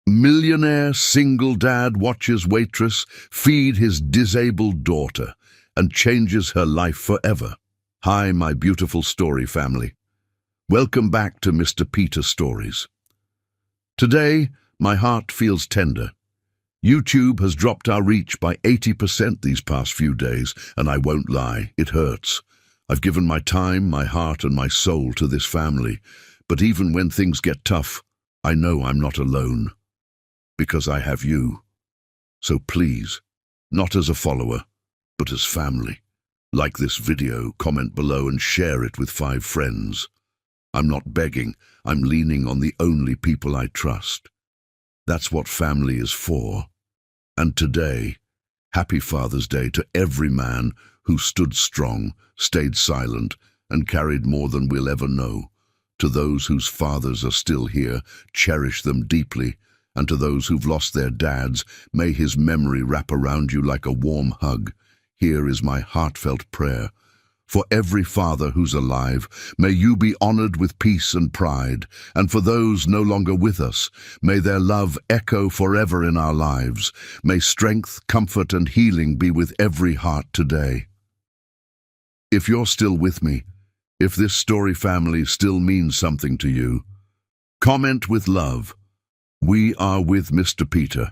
Millionaire single dad watches Waitress feed his disabled daughter and changes her life forever. Hi, my beautiful story family. Welcome back to Mr. Peter Stories. Today, my heart feels tender. YouTube has dropped our reach by 80% these past few days, and I won't lie, it hurts. I've given my time, my heart, and my soul to this family, but even when things get tough, I know I'm not alone. Because I have you. So please, not as a follower, but as family. Like this video, comment below and share it with 5 friends. I'm not begging, I'm leaning on the only people I trust. That's what family is for. And today, happy Father's Day to every man who stood strong, stayed silent, and carried more than we'll ever know. To those whose fathers are still here, cherish them deeply. And to those who've lost their dads, may his memory wrap around you like a warm hug. Here is my heartfelt prayer. For every father who's alive, may you be honored with peace and pride. And for those no longer with us, may their love echo forever in our lives. May strength, comfort, and healing be with every heart today. If you're still with me, if this story family still means something to you, comment with love. We are with Mr. Peter.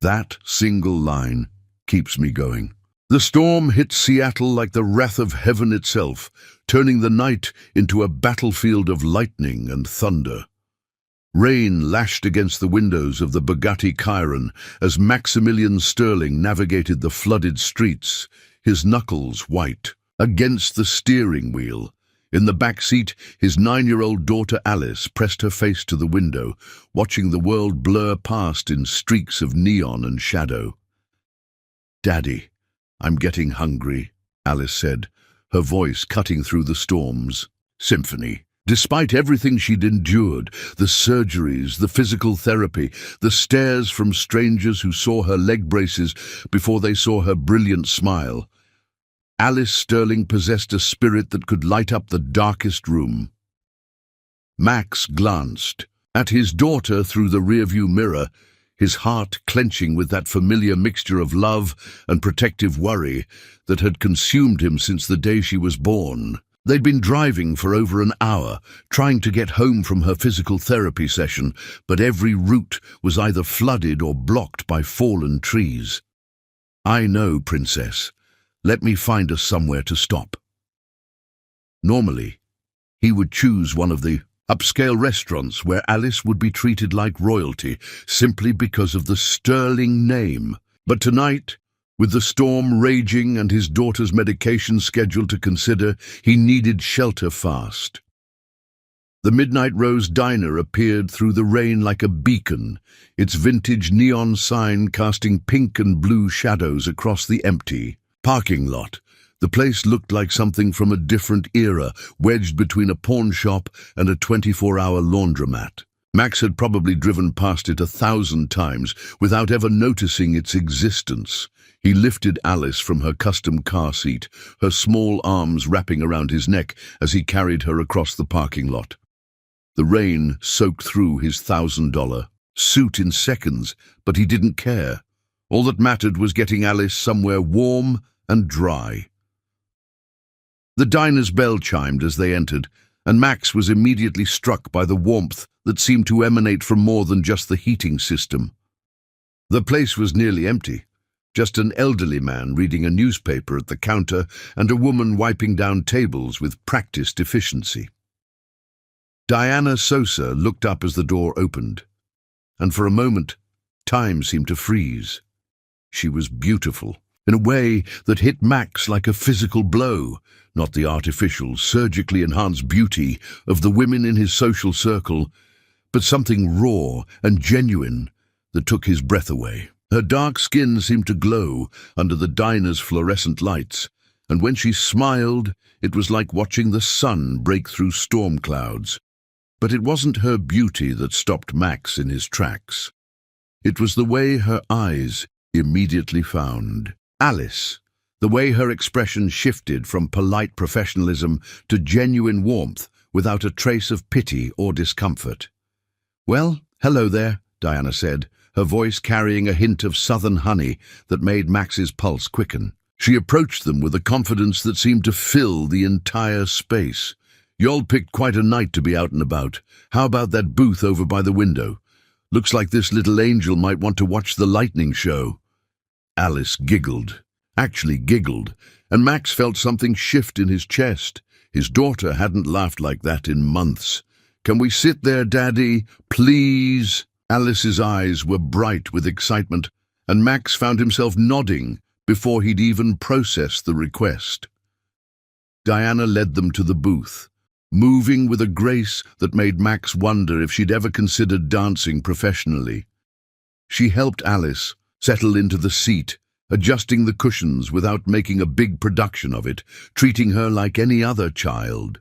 That single line keeps me going. The storm hit Seattle like the wrath of heaven itself, turning the night into a battlefield of lightning and thunder. Rain lashed against the windows of the Bugatti Chiron as Maximilian Sterling navigated the flooded streets, his knuckles white, against the steering wheel. In the back seat, his 9-year-old daughter Alice pressed her face to the window, watching the world blur past in streaks of neon and shadow. "Daddy, I'm getting hungry," Alice said, her voice cutting through the storm's symphony. Despite everything she'd endured, the surgeries, the physical therapy, the stares from strangers who saw her leg braces before they saw her brilliant smile, Alice Sterling possessed a spirit that could light up the darkest room. Max glanced at his daughter through the rearview mirror, his heart clenching with that familiar mixture of love and protective worry that had consumed him since the day she was born. They'd been driving for over an hour, trying to get home from her physical therapy session, but every route was either flooded or blocked by fallen trees. "I know, Princess. Let me find us somewhere to stop." Normally, he would choose one of the upscale restaurants where Alice would be treated like royalty simply because of the Sterling name. But tonight, with the storm raging and his daughter's medication schedule to consider, he needed shelter fast. The Midnight Rose Diner appeared through the rain like a beacon, its vintage neon sign casting pink and blue shadows across the empty parking lot. The place looked like something from a different era, wedged between a pawn shop and a 24-hour laundromat. Max had probably driven past it 1,000 times without ever noticing its existence. He lifted Alice from her custom car seat, her small arms wrapping around his neck as he carried her across the parking lot. The rain soaked through his $1,000 suit in seconds, but he didn't care. All that mattered was getting Alice somewhere warm and dry. The diner's bell chimed as they entered, and Max was immediately struck by the warmth that seemed to emanate from more than just the heating system. The place was nearly empty, just an elderly man reading a newspaper at the counter and a woman wiping down tables with practiced efficiency. Diana Sosa looked up as the door opened, and for a moment, time seemed to freeze. She was beautiful, in a way that hit Max like a physical blow, not the artificial, surgically enhanced beauty of the women in his social circle, but something raw and genuine that took his breath away. Her dark skin seemed to glow under the diner's fluorescent lights, and when she smiled, it was like watching the sun break through storm clouds. But it wasn't her beauty that stopped Max in his tracks. It was the way her eyes immediately found Alice, the way her expression shifted from polite professionalism to genuine warmth without a trace of pity or discomfort. "Well, hello there," Diana said, her voice carrying a hint of southern honey that made Max's pulse quicken. She approached them with a confidence that seemed to fill the entire space. "Y'all picked quite a night to be out and about. How about that booth over by the window? Looks like this little angel might want to watch the lightning show." Alice giggled, and Max felt something shift in his chest. His daughter hadn't laughed like that in months. "Can we sit there, Daddy? Please?" Alice's eyes were bright with excitement, and Max found himself nodding before he'd even processed the request. Diana led them to the booth, moving with a grace that made Max wonder if she'd ever considered dancing professionally. She helped Alice settle into the seat, adjusting the cushions without making a big production of it, treating her like any other child.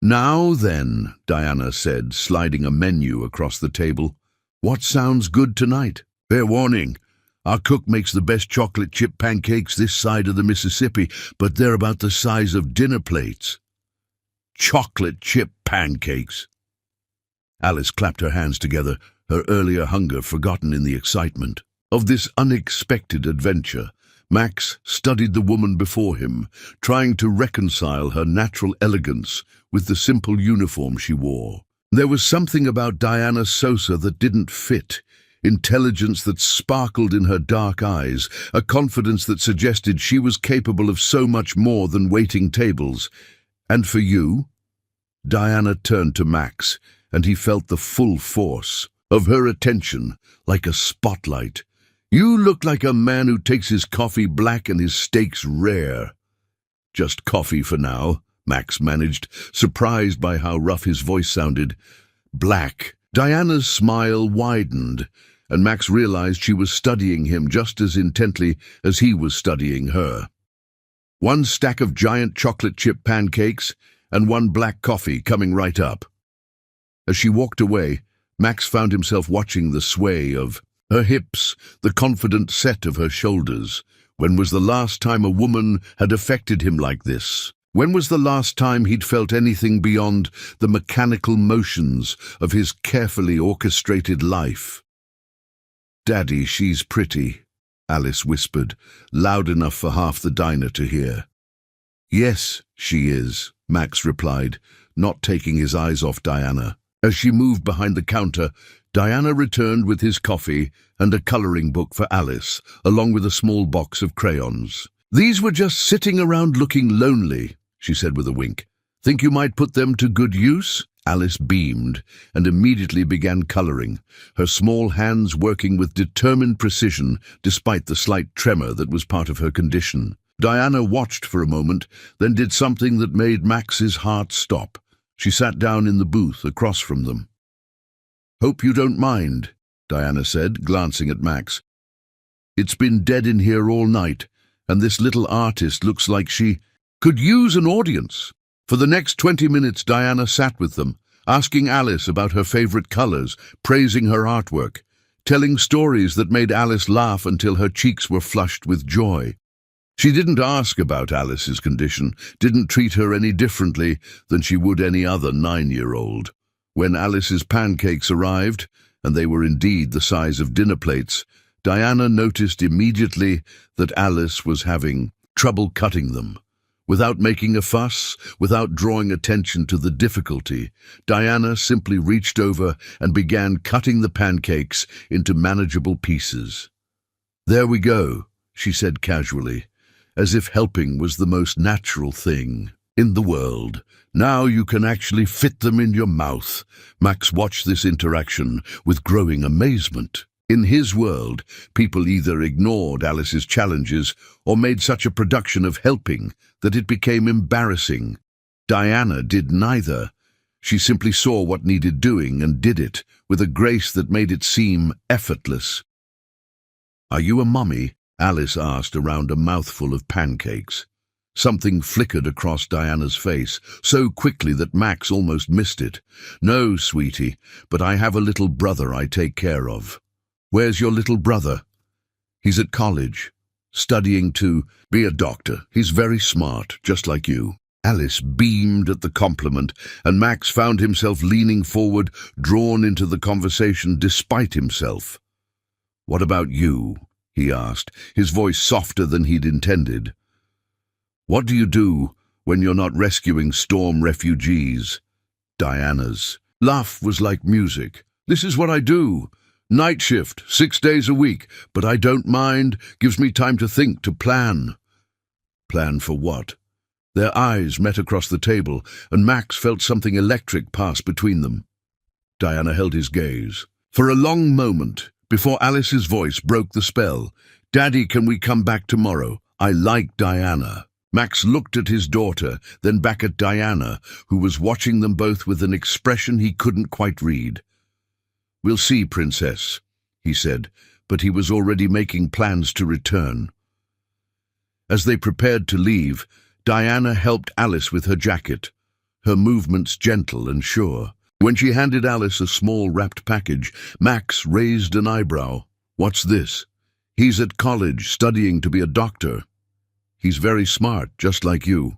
"Now then," Diana said, sliding a menu across the table, "what sounds good tonight? Fair warning, our cook makes the best chocolate chip pancakes this side of the Mississippi, but they're about the size of dinner plates." Chocolate chip pancakes! Alice clapped her hands together, her earlier hunger forgotten in the excitement of this unexpected adventure. Max studied the woman before him, trying to reconcile her natural elegance with the simple uniform she wore. There was something about Diana Sosa that didn't fit, intelligence that sparkled in her dark eyes, a confidence that suggested she was capable of so much more than waiting tables. "And for you?" Diana turned to Max, and he felt the full force of her attention like a spotlight. "You look like a man who takes his coffee black and his steaks rare." "Just coffee for now," Max managed, surprised by how rough his voice sounded. "Black." Diana's smile widened, and Max realized she was studying him just as intently as he was studying her. "One stack of giant chocolate chip pancakes and one black coffee coming right up." As she walked away, Max found himself watching the sway of her hips, the confident set of her shoulders. When was the last time a woman had affected him like this? When was the last time he'd felt anything beyond the mechanical motions of his carefully orchestrated life? "Daddy, she's pretty," Alice whispered, loud enough for half the diner to hear. "Yes, she is," Max replied, not taking his eyes off Diana. As she moved behind the counter, Diana returned with his coffee and a coloring book for Alice, along with a small box of crayons. "These were just sitting around looking lonely," she said with a wink. "Think you might put them to good use?" Alice beamed and immediately began coloring, her small hands working with determined precision despite the slight tremor that was part of her condition. Diana watched for a moment, then did something that made Max's heart stop. She sat down in the booth across from them. "Hope you don't mind," Diana said, glancing at Max. "It's been dead in here all night, and this little artist looks like she could use an audience." For the next 20 minutes, Diana sat with them, asking Alice about her favorite colors, praising her artwork, telling stories that made Alice laugh until her cheeks were flushed with joy. She didn't ask about Alice's condition, didn't treat her any differently than she would any other 9-year-old. When Alice's pancakes arrived, and they were indeed the size of dinner plates, Diana noticed immediately that Alice was having trouble cutting them. Without making a fuss, without drawing attention to the difficulty, Diana simply reached over and began cutting the pancakes into manageable pieces. "There we go," she said casually, as if helping was the most natural thing in the world. "Now you can actually fit them in your mouth." Max watched this interaction with growing amazement. In his world, people either ignored Alice's challenges or made such a production of helping that it became embarrassing. Diana did neither. She simply saw what needed doing and did it with a grace that made it seem effortless. "Are you a mummy?" Alice asked around a mouthful of pancakes. Something flickered across Diana's face, so quickly that Max almost missed it. "No, sweetie, but I have a little brother I take care of." "Where's your little brother?" "He's at college, studying to be a doctor. He's very smart, just like you." Alice beamed at the compliment, and Max found himself leaning forward, drawn into the conversation despite himself. "What about you?" he asked, his voice softer than he'd intended. "What do you do when you're not rescuing storm refugees?" Diana's laugh was like music. "This is what I do. Night shift, 6 days a week, but I don't mind. Gives me time to think, to plan." Plan for what? Their eyes met across the table, and Max felt something electric pass between them. Diana held his gaze. For a long moment, before Alice's voice broke the spell, "Daddy, can we come back tomorrow? I like Diana." Max looked at his daughter, then back at Diana, who was watching them both with an expression he couldn't quite read. "We'll see, Princess," he said, but he was already making plans to return. As they prepared to leave, Diana helped Alice with her jacket, her movements gentle and sure. When she handed Alice a small wrapped package, Max raised an eyebrow. "What's this?" "He's at college, studying to be a doctor." "He's very smart, just like you."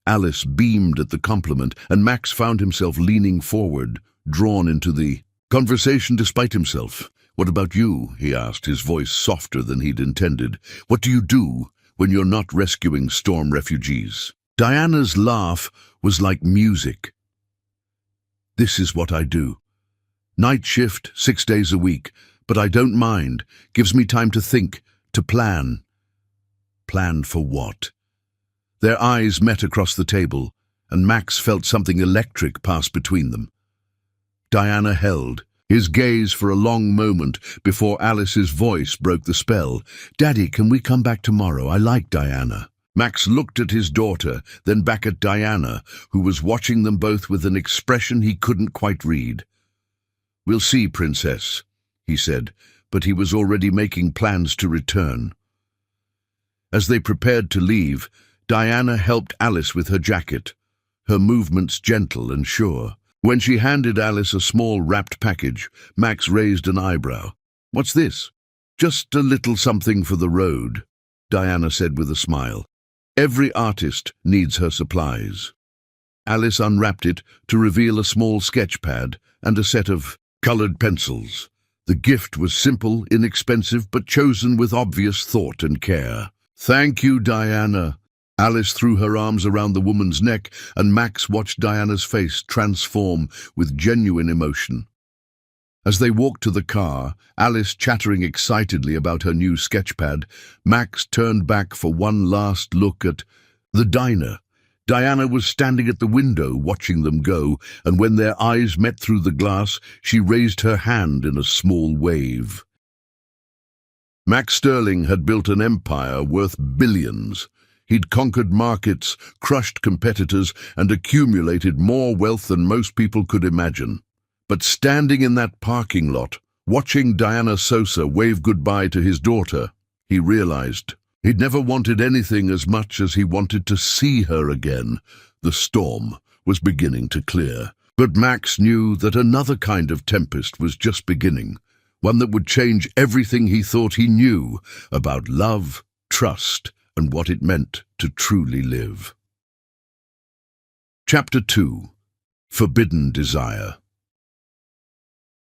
Alice beamed at the compliment, and Max found himself leaning forward, drawn into the conversation despite himself. "What about you?" he asked, his voice softer than he'd intended. "What do you do when you're not rescuing storm refugees?" Diana's laugh was like music. "This is what I do. Night shift, 6 days a week, but I don't mind. Gives me time to think, to plan." Plan for what? Their eyes met across the table, and Max felt something electric pass between them. Diana held his gaze for a long moment before Alice's voice broke the spell. "Daddy, can we come back tomorrow? I like Diana." Max looked at his daughter, then back at Diana, who was watching them both with an expression he couldn't quite read. "We'll see, Princess," he said, but he was already making plans to return. As they prepared to leave, Diana helped Alice with her jacket, her movements gentle and sure. When she handed Alice a small wrapped package, Max raised an eyebrow. "What's this?" "Just a little something for the road," Diana said with a smile. "Every artist needs her supplies." Alice unwrapped it to reveal a small sketch pad and a set of colored pencils. The gift was simple, inexpensive, but chosen with obvious thought and care. "Thank you, Diana." Alice threw her arms around the woman's neck, and Max watched Diana's face transform with genuine emotion. As they walked to the car, Alice chattering excitedly about her new sketchpad, Max turned back for one last look at the diner. Diana was standing at the window watching them go, and when their eyes met through the glass, she raised her hand in a small wave. Max Sterling had built an empire worth billions. He'd conquered markets, crushed competitors, and accumulated more wealth than most people could imagine. But standing in that parking lot, watching Diana Sosa wave goodbye to his daughter, he realized he'd never wanted anything as much as he wanted to see her again. The storm was beginning to clear, but Max knew that another kind of tempest was just beginning, one that would change everything he thought he knew about love, trust, and what it meant to truly live. Chapter 2. Forbidden Desire.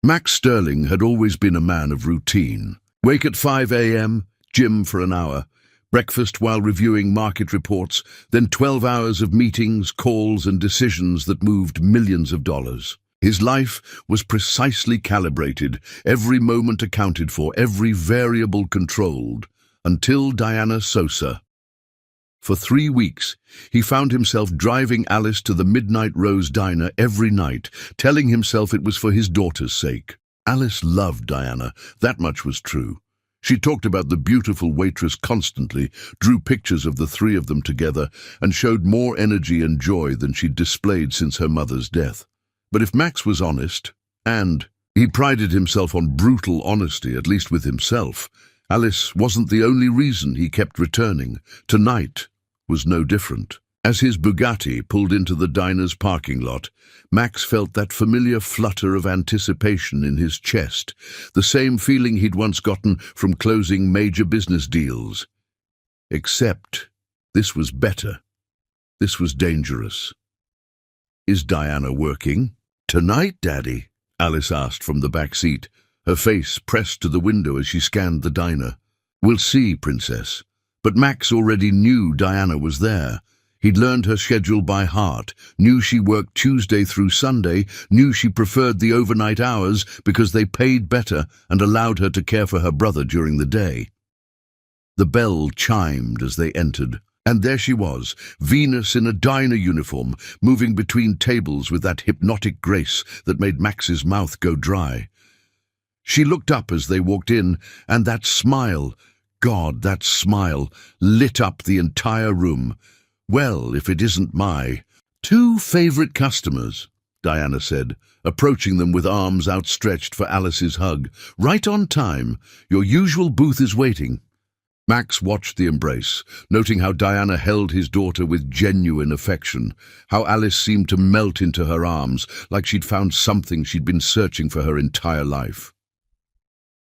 Max Sterling had always been a man of routine. Wake at 5 a.m., gym for an hour, breakfast while reviewing market reports, then 12 hours of meetings, calls, and decisions that moved millions of dollars. His life was precisely calibrated, every moment accounted for, every variable controlled, until Diana Sosa. For 3 weeks, he found himself driving Alice to the Midnight Rose Diner every night, telling himself it was for his daughter's sake. Alice loved Diana, that much was true. She talked about the beautiful waitress constantly, drew pictures of the three of them together, and showed more energy and joy than she'd displayed since her mother's death. But if Max was honest, and he prided himself on brutal honesty, at least with himself, Alice wasn't the only reason he kept returning. Tonight was no different. As his Bugatti pulled into the diner's parking lot, Max felt that familiar flutter of anticipation in his chest, the same feeling he'd once gotten from closing major business deals. Except this was better. This was dangerous. "Is Diana working?" "Tonight, Daddy?" Alice asked from the back seat, her face pressed to the window as she scanned the diner. "We'll see, Princess." But Max already knew Diana was there. He'd learned her schedule by heart, knew she worked Tuesday through Sunday, knew she preferred the overnight hours because they paid better and allowed her to care for her brother during the day. The bell chimed as they entered, and there she was, Venus in a diner uniform, moving between tables with that hypnotic grace that made Max's mouth go dry. She looked up as they walked in, and that smile, God, that smile, lit up the entire room. "Well, if it isn't my two favorite customers," Diana said, approaching them with arms outstretched for Alice's hug. "Right on time. Your usual booth is waiting." Max watched the embrace, noting how Diana held his daughter with genuine affection, how Alice seemed to melt into her arms, like she'd found something she'd been searching for her entire life.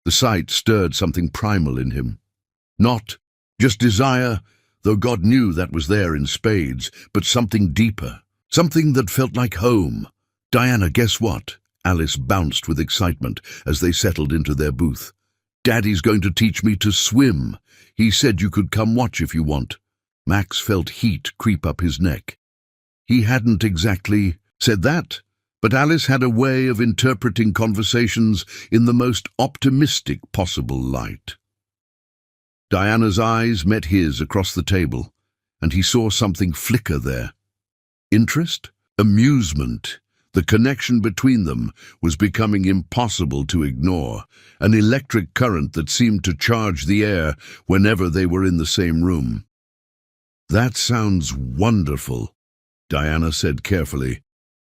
The sight stirred something primal in him. Not just desire, though God knew that was there in spades, but something deeper, something that felt like home. "Diana, guess what?" Alice bounced with excitement as they settled into their booth. "Daddy's going to teach me to swim. He said you could come watch if you want." Max felt heat creep up his neck. He hadn't exactly said that, but Alice had a way of interpreting conversations in the most optimistic possible light. Diana's eyes met his across the table, and he saw something flicker there. Interest? Amusement? The connection between them was becoming impossible to ignore, an electric current that seemed to charge the air whenever they were in the same room. "That sounds wonderful," Diana said carefully.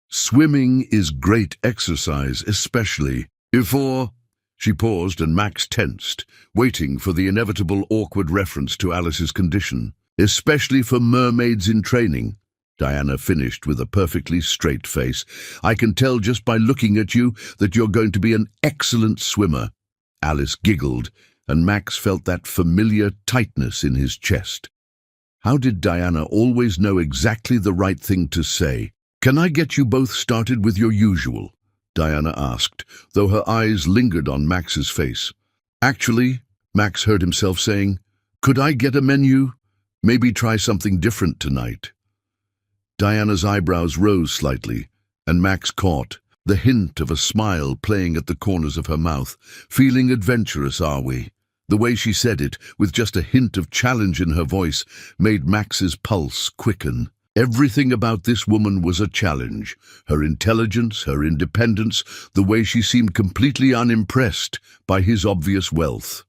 "Swimming is great exercise, especially before—" She paused and Max tensed, waiting for the inevitable awkward reference to Alice's condition. "Especially for mermaids in training," Diana finished with a perfectly straight face. "I can tell just by looking at you that you're going to be an excellent swimmer." Alice giggled, and Max felt that familiar tightness in his chest. How did Diana always know exactly the right thing to say? "Can I get you both started with your usual?" Diana asked, though her eyes lingered on Max's face. "Actually," Max heard himself saying, "could I get a menu? Maybe try something different tonight." Diana's eyebrows rose slightly, and Max caught the hint of a smile playing at the corners of her mouth. "Feeling adventurous, are we?" The way she said it, with just a hint of challenge in her voice, made Max's pulse quicken. Everything about this woman was a challenge. Her intelligence, her independence, the way she seemed completely unimpressed by his obvious wealth.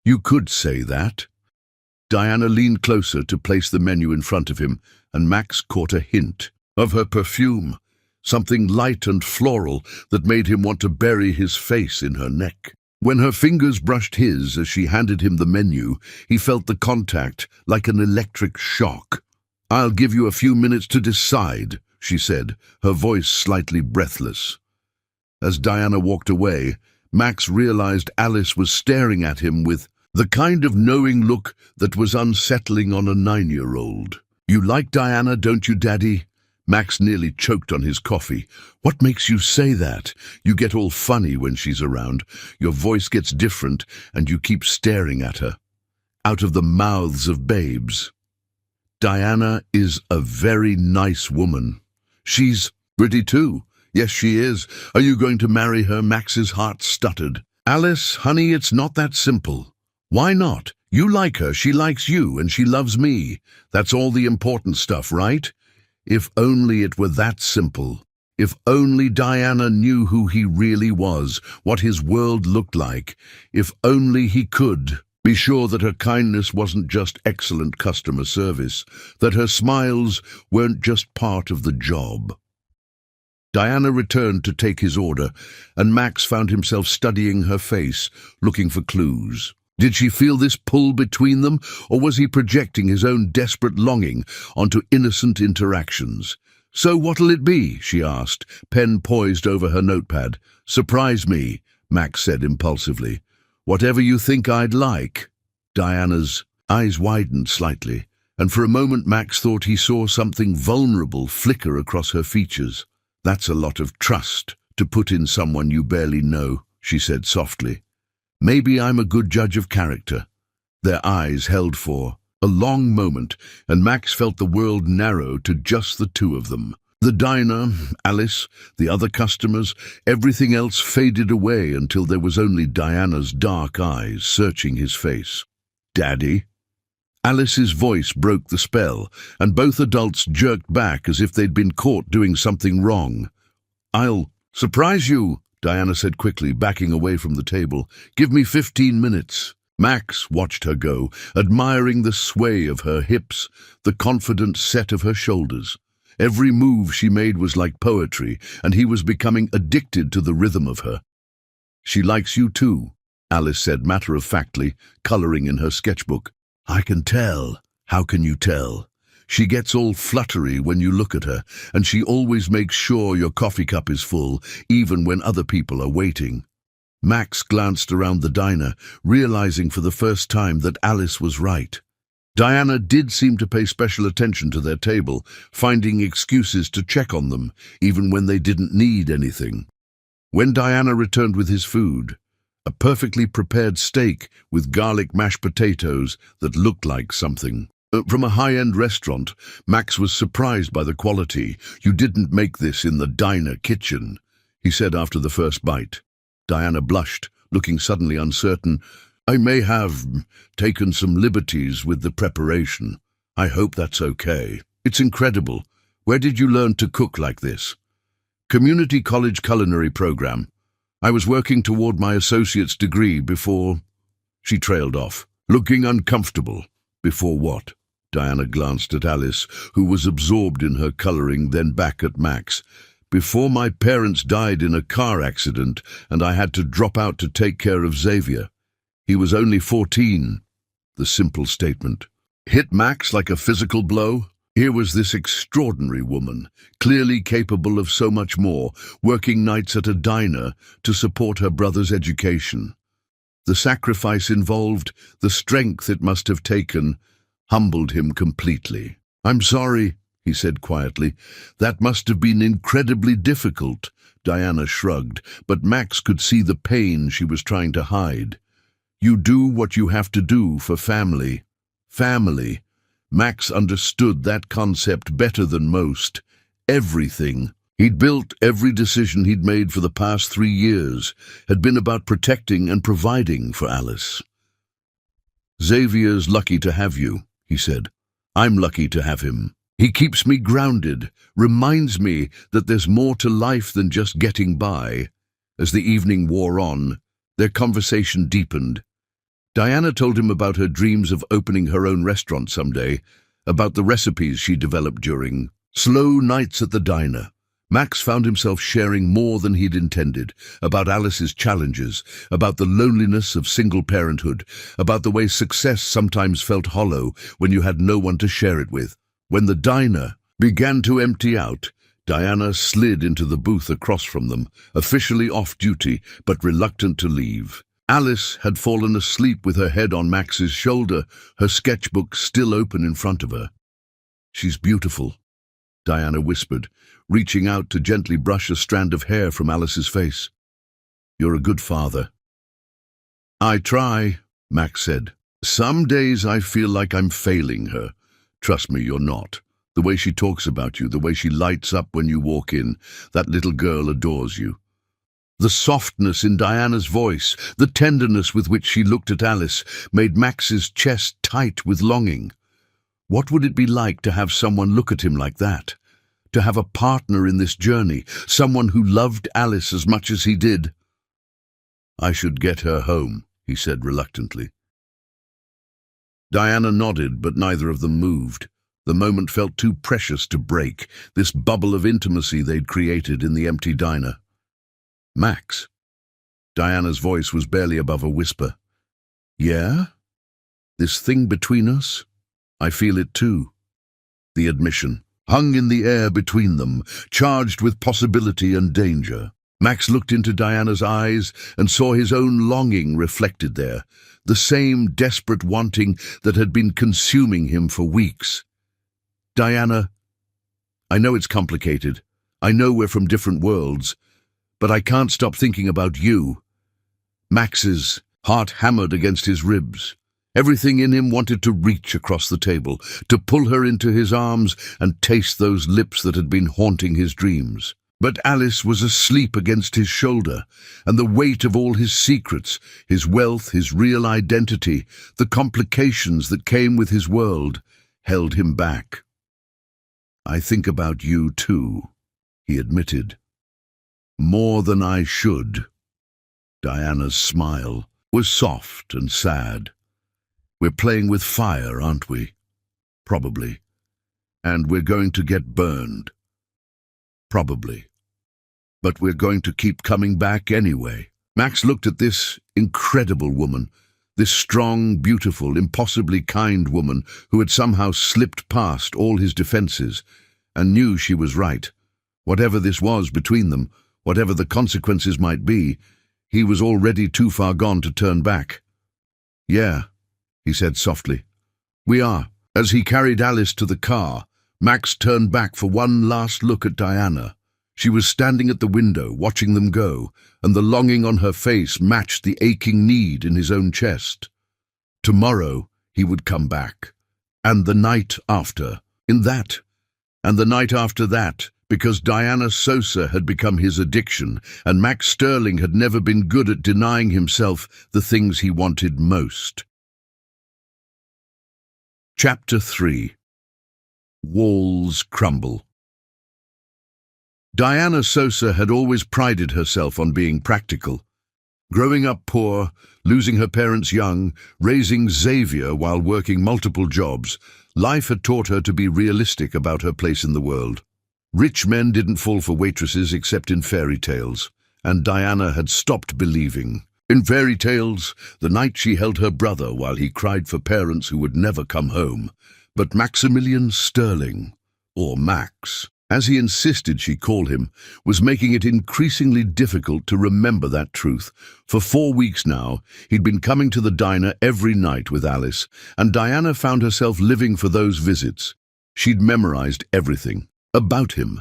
"You could say that." Diana leaned closer to place the menu in front of him, and Max caught a hint of her perfume, something light and floral that made him want to bury his face in her neck. When her fingers brushed his as she handed him the menu, he felt the contact like an electric shock. "I'll give you a few minutes to decide," she said, her voice slightly breathless. As Diana walked away, Max realized Alice was staring at him with the kind of knowing look that was unsettling on a 9-year-old. "You like Diana, don't you, Daddy?" Max nearly choked on his coffee. "What makes you say that? You get all funny when she's around. Your voice gets different, and you keep staring at her. Out of the mouths of babes." "Diana is a very nice woman." "She's pretty too." "Yes, she is. Are you going to marry her?" Max's heart stuttered. "Alice, honey, it's not that simple." "Why not? You like her, she likes you, and she loves me. That's all the important stuff, right?" If only it were that simple. If only Diana knew who he really was, what his world looked like. If only he could be sure that her kindness wasn't just excellent customer service, that her smiles weren't just part of the job. Diana returned to take his order, and Max found himself studying her face, looking for clues. Did she feel this pull between them, or was he projecting his own desperate longing onto innocent interactions? "So what'll it be?" she asked, pen poised over her notepad. "Surprise me," Max said impulsively. "Whatever you think I'd like." Diana's eyes widened slightly, and for a moment Max thought he saw something vulnerable flicker across her features. "That's a lot of trust to put in someone you barely know," she said softly. "Maybe I'm a good judge of character." Their eyes held for a long moment, and Max felt the world narrow to just the two of them. The diner, Alice, the other customers, everything else faded away until there was only Diana's dark eyes searching his face. "Daddy?" Alice's voice broke the spell, and both adults jerked back as if they'd been caught doing something wrong. "I'll surprise you," Diana said quickly, backing away from the table. "Give me 15 minutes. Max watched her go, admiring the sway of her hips, the confident set of her shoulders. Every move she made was like poetry, and he was becoming addicted to the rhythm of her. "She likes you too," Alice said matter-of-factly, coloring in her sketchbook. "I can tell." "How can you tell?" "She gets all fluttery when you look at her, and she always makes sure your coffee cup is full, even when other people are waiting." Max glanced around the diner, realizing for the first time that Alice was right. Diana did seem to pay special attention to their table, finding excuses to check on them, even when they didn't need anything. When Diana returned with his food, a perfectly prepared steak with garlic mashed potatoes that looked like something from a high-end restaurant, Max was surprised by the quality. "You didn't make this in the diner kitchen," he said after the first bite. Diana blushed, looking suddenly uncertain. "I may have taken some liberties with the preparation. I hope that's okay." "It's incredible. Where did you learn to cook like this?" "Community college culinary program. I was working toward my associate's degree before—" She trailed off, looking uncomfortable. "Before what?" Diana glanced at Alice, who was absorbed in her coloring, then back at Max. "Before my parents died in a car accident and I had to drop out to take care of Xavier. He was only 14. The simple statement hit Max like a physical blow. Here was this extraordinary woman, clearly capable of so much more, working nights at a diner to support her brother's education. The sacrifice involved, the strength it must have taken, humbled him completely. "I'm sorry," he said quietly. "That must have been incredibly difficult." Diana shrugged, but Max could see the pain she was trying to hide. "You do what you have to do for family." Family. Max understood that concept better than most. Everything. He'd built, every decision he'd made for the past 3 years had been about protecting and providing for Alice. "Xavier's lucky to have you," he said. "I'm lucky to have him. He keeps me grounded, reminds me that there's more to life than just getting by." As the evening wore on, their conversation deepened. Diana told him about her dreams of opening her own restaurant someday, about the recipes she developed during slow nights at the diner. Max found himself sharing more than he'd intended, about Alice's challenges, about the loneliness of single parenthood, about the way success sometimes felt hollow when you had no one to share it with. When the diner began to empty out, Diana slid into the booth across from them, officially off duty, but reluctant to leave. Alice had fallen asleep with her head on Max's shoulder, her sketchbook still open in front of her. "She's beautiful," Diana whispered, reaching out to gently brush a strand of hair from Alice's face. "You're a good father." "I try," Max said. "Some days I feel like I'm failing her. Trust me, you're not. The way she talks about you, the way she lights up when you walk in, that little girl adores you." The softness in Diana's voice, the tenderness with which she looked at Alice, made Max's chest tight with longing. What would it be like to have someone look at him like that? To have a partner in this journey, someone who loved Alice as much as he did? "I should get her home," he said reluctantly. Diana nodded, but neither of them moved. The moment felt too precious to break, this bubble of intimacy they'd created in the empty diner. "Max?" Diana's voice was barely above a whisper. "Yeah? This thing between us? I feel it too." The admission hung in the air between them, charged with possibility and danger. Max looked into Diana's eyes and saw his own longing reflected there. the same desperate wanting that had been consuming him for weeks. "Diana, I know it's complicated. I know we're from different worlds, but I can't stop thinking about you." Max's heart hammered against his ribs. Everything in him wanted to reach across the table, to pull her into his arms and taste those lips that had been haunting his dreams. But Alice was asleep against his shoulder, and the weight of all his secrets, his wealth, his real identity, the complications that came with his world, held him back. "I think about you too," he admitted. "More than I should." Diana's smile was soft and sad. "We're playing with fire, aren't we? Probably. And we're going to get burned. Probably. But we're going to keep coming back anyway." Max looked at this incredible woman, this strong, beautiful, impossibly kind woman who had somehow slipped past all his defenses, and knew she was right. Whatever this was between them, whatever the consequences might be, he was already too far gone to turn back. "Yeah," he said softly. "We are." As he carried Alice to the car, Max turned back for one last look at Diana. She was standing at the window, watching them go, and the longing on her face matched the aching need in his own chest. Tomorrow he would come back, and the night after, and the night after that, because Diana Sosa had become his addiction, and Max Sterling had never been good at denying himself the things he wanted most. Chapter 3. Walls Crumble. Diana Sosa had always prided herself on being practical. Growing up poor, losing her parents young, raising Xavier while working multiple jobs, life had taught her to be realistic about her place in the world. Rich men didn't fall for waitresses except in fairy tales, and Diana had stopped believing. In fairy tales, the night she held her brother while he cried for parents who would never come home. But Maximilian Sterling, or Max, as he insisted she call him, was making it increasingly difficult to remember that truth. For 4 weeks now, he'd been coming to the diner every night with Alice, and Diana found herself living for those visits. She'd memorized everything about him.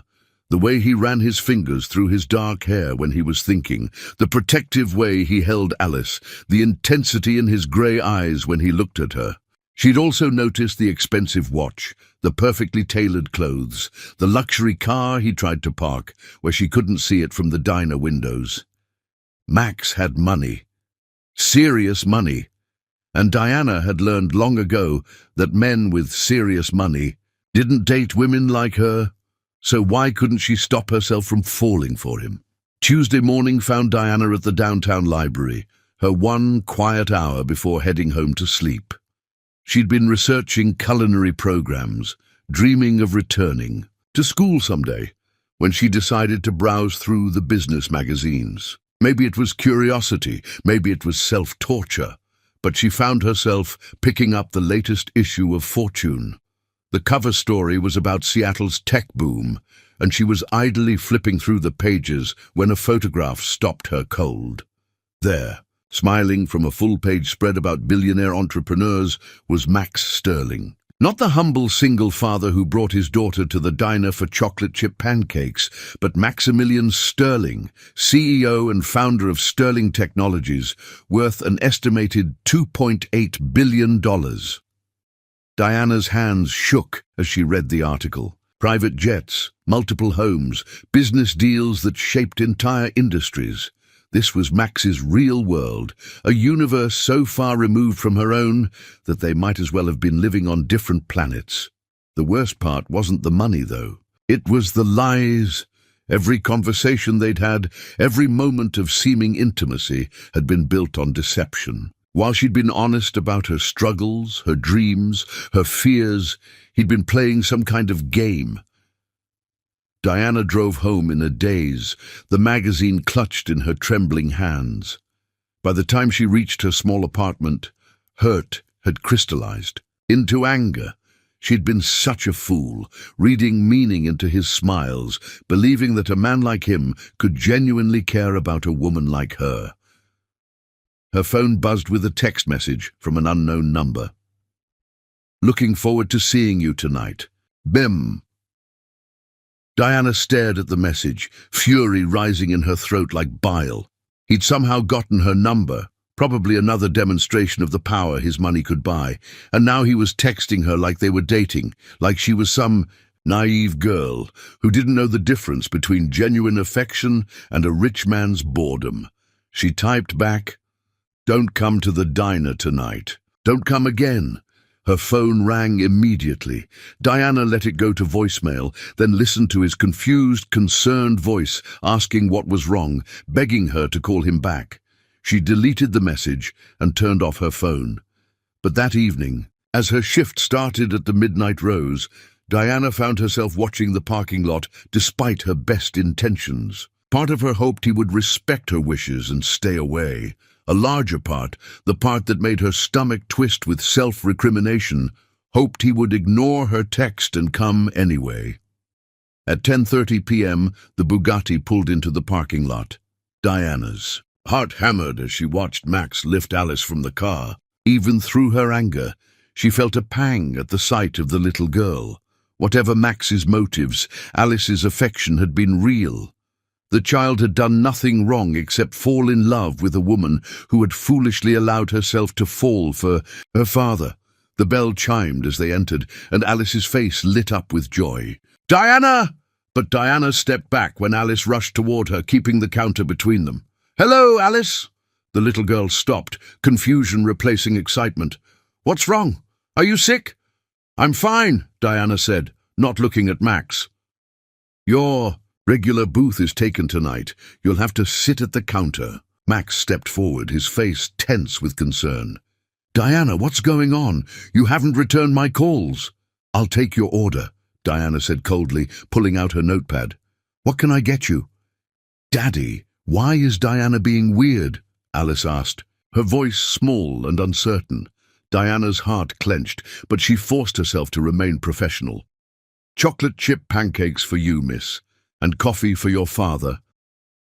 The way he ran his fingers through his dark hair when he was thinking, the protective way he held Alice, the intensity in his grey eyes when he looked at her. She'd also noticed the expensive watch, the perfectly tailored clothes, the luxury car he tried to park, where she couldn't see it from the diner windows. Max had money. Serious money. And Diana had learned long ago that men with serious money didn't date women like her, so why couldn't she stop herself from falling for him? Tuesday morning found Diana at the downtown library, her one quiet hour before heading home to sleep. She'd been researching culinary programs, dreaming of returning to school someday, when she decided to browse through the business magazines. Maybe it was curiosity, maybe it was self-torture, but she found herself picking up the latest issue of Fortune. The cover story was about Seattle's tech boom, and she was idly flipping through the pages when a photograph stopped her cold. There, smiling from a full-page spread about billionaire entrepreneurs, was Max Sterling. Not the humble single father who brought his daughter to the diner for chocolate chip pancakes, but Maximilian Sterling, CEO and founder of Sterling Technologies, worth an estimated $2.8 billion. Diana's hands shook as she read the article. Private jets, multiple homes, business deals that shaped entire industries. This was Max's real world, a universe so far removed from her own that they might as well have been living on different planets. The worst part wasn't the money, though. It was the lies. Every conversation they'd had, every moment of seeming intimacy had been built on deception. While she'd been honest about her struggles, her dreams, her fears, he'd been playing some kind of game. Diana drove home in a daze, the magazine clutched in her trembling hands. By the time she reached her small apartment, hurt had crystallized into anger. She'd been such a fool, reading meaning into his smiles, believing that a man like him could genuinely care about a woman like her. Her phone buzzed with a text message from an unknown number. "Looking forward to seeing you tonight. Bim." Diana stared at the message, fury rising in her throat like bile. He'd somehow gotten her number, probably another demonstration of the power his money could buy, and now he was texting her like they were dating, like she was some naive girl who didn't know the difference between genuine affection and a rich man's boredom. She typed back, "Don't come to the diner tonight. Don't come again." Her phone rang immediately. Diana let it go to voicemail, then listened to his confused, concerned voice asking what was wrong, begging her to call him back. She deleted the message and turned off her phone. But that evening, as her shift started at the Midnight Rose, Diana found herself watching the parking lot despite her best intentions. Part of her hoped he would respect her wishes and stay away. A larger part, the part that made her stomach twist with self-recrimination, hoped he would ignore her text and come anyway. At 10:30 p.m., the Bugatti pulled into the parking lot. Diana's. Heart hammered as she watched Max lift Alice from the car. Even through her anger, she felt a pang at the sight of the little girl. Whatever Max's motives, Alice's affection had been real. The child had done nothing wrong except fall in love with a woman who had foolishly allowed herself to fall for her father. The bell chimed as they entered, and Alice's face lit up with joy. "Diana!" But Diana stepped back when Alice rushed toward her, keeping the counter between them. "Hello, Alice!" The little girl stopped, confusion replacing excitement. "What's wrong? Are you sick?" "I'm fine," Diana said, not looking at Max. "Your regular booth is taken tonight. You'll have to sit at the counter." Max stepped forward, his face tense with concern. "Diana, what's going on? You haven't returned my calls." "I'll take your order," Diana said coldly, pulling out her notepad. "What can I get you?" "Daddy, why is Diana being weird?" Alice asked, her voice small and uncertain. Diana's heart clenched, but she forced herself to remain professional. "Chocolate chip pancakes for you, miss. And coffee for your father."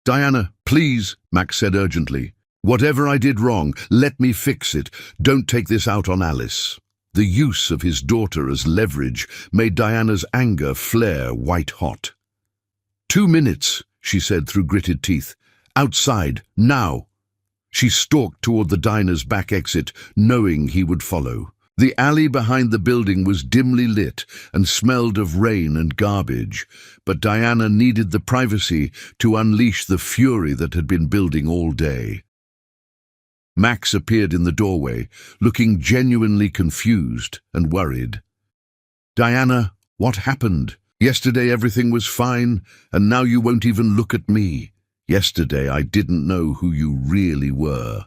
"Diana, please," Max said urgently. "Whatever I did wrong, let me fix it. Don't take this out on Alice." The use of his daughter as leverage made Diana's anger flare white-hot. "2 minutes," she said through gritted teeth. "Outside, now." She stalked toward the diner's back exit, knowing he would follow. The alley behind the building was dimly lit and smelled of rain and garbage, but Diana needed the privacy to unleash the fury that had been building all day. Max appeared in the doorway, looking genuinely confused and worried. "Diana, what happened? Yesterday everything was fine, and now you won't even look at me. Yesterday I didn't know who you really were."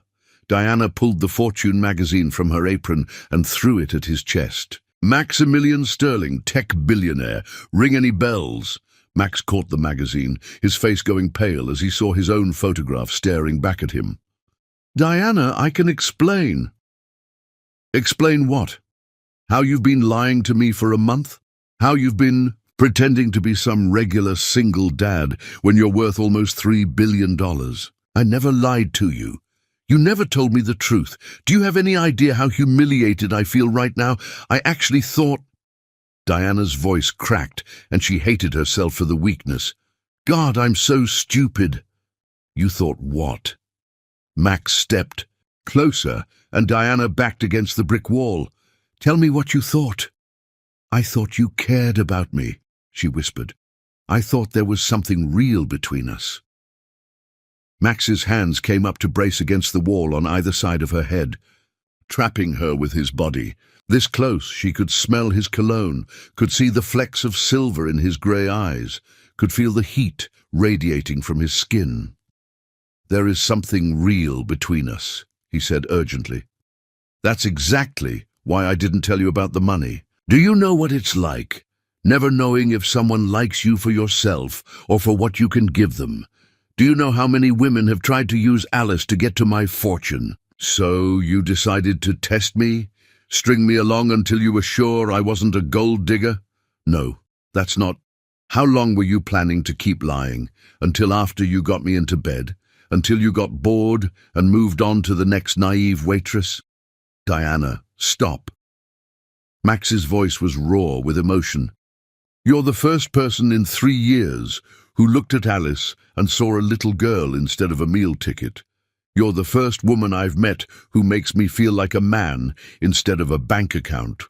Diana pulled the Fortune magazine from her apron and threw it at his chest. "Maximilian Sterling, tech billionaire. Ring any bells?" Max caught the magazine, his face going pale as he saw his own photograph staring back at him. "Diana, I can explain." "Explain what? How you've been lying to me for a month? How you've been pretending to be some regular single dad when you're worth almost $3 billion. I never lied to you. You never told me the truth. Do you have any idea how humiliated I feel right now? I actually thought—" Diana's voice cracked, and she hated herself for the weakness. "God, I'm so stupid." "You thought what?" Max stepped closer, and Diana backed against the brick wall. "Tell me what you thought." "I thought you cared about me," she whispered. "I thought there was something real between us." Max's hands came up to brace against the wall on either side of her head, trapping her with his body. This close, she could smell his cologne, could see the flecks of silver in his grey eyes, could feel the heat radiating from his skin. "There is something real between us," he said urgently. "That's exactly why I didn't tell you about the money. Do you know what it's like? Never knowing if someone likes you for yourself or for what you can give them. Do you know how many women have tried to use Alice to get to my fortune? So you decided to test me? String me along until you were sure I wasn't a gold digger? No, that's not. How long were you planning to keep lying? Until after you got me into bed? until you got bored and moved on to the next naive waitress? Diana, stop. Max's voice was raw with emotion. You're the first person in 3 years who looked at Alice and saw a little girl instead of a meal ticket. You're the first woman I've met who makes me feel like a man instead of a bank account.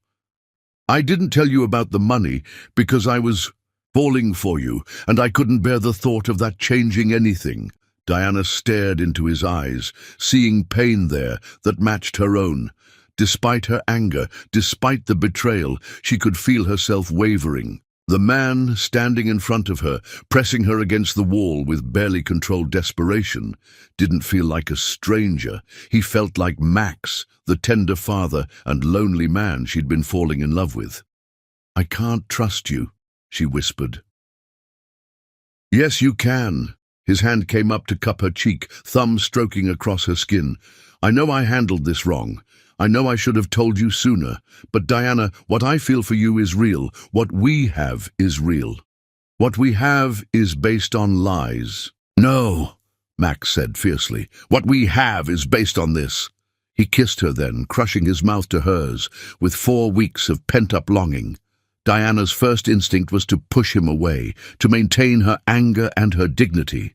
I didn't tell you about the money because I was falling for you, and I couldn't bear the thought of that changing anything. Diana stared into his eyes, seeing pain there that matched her own. Despite her anger, despite the betrayal, she could feel herself wavering. The man standing in front of her, pressing her against the wall with barely controlled desperation, didn't feel like a stranger. He felt like Max, the tender father and lonely man she'd been falling in love with. I can't trust you, she whispered. Yes, you can. His hand came up to cup her cheek, thumb stroking across her skin. I know I handled this wrong. I know I should have told you sooner, but Diana, what I feel for you is real. What we have is real. What we have is based on lies. No, Max said fiercely. What we have is based on this. He kissed her then, crushing his mouth to hers, with 4 weeks of pent-up longing. Diana's first instinct was to push him away, to maintain her anger and her dignity.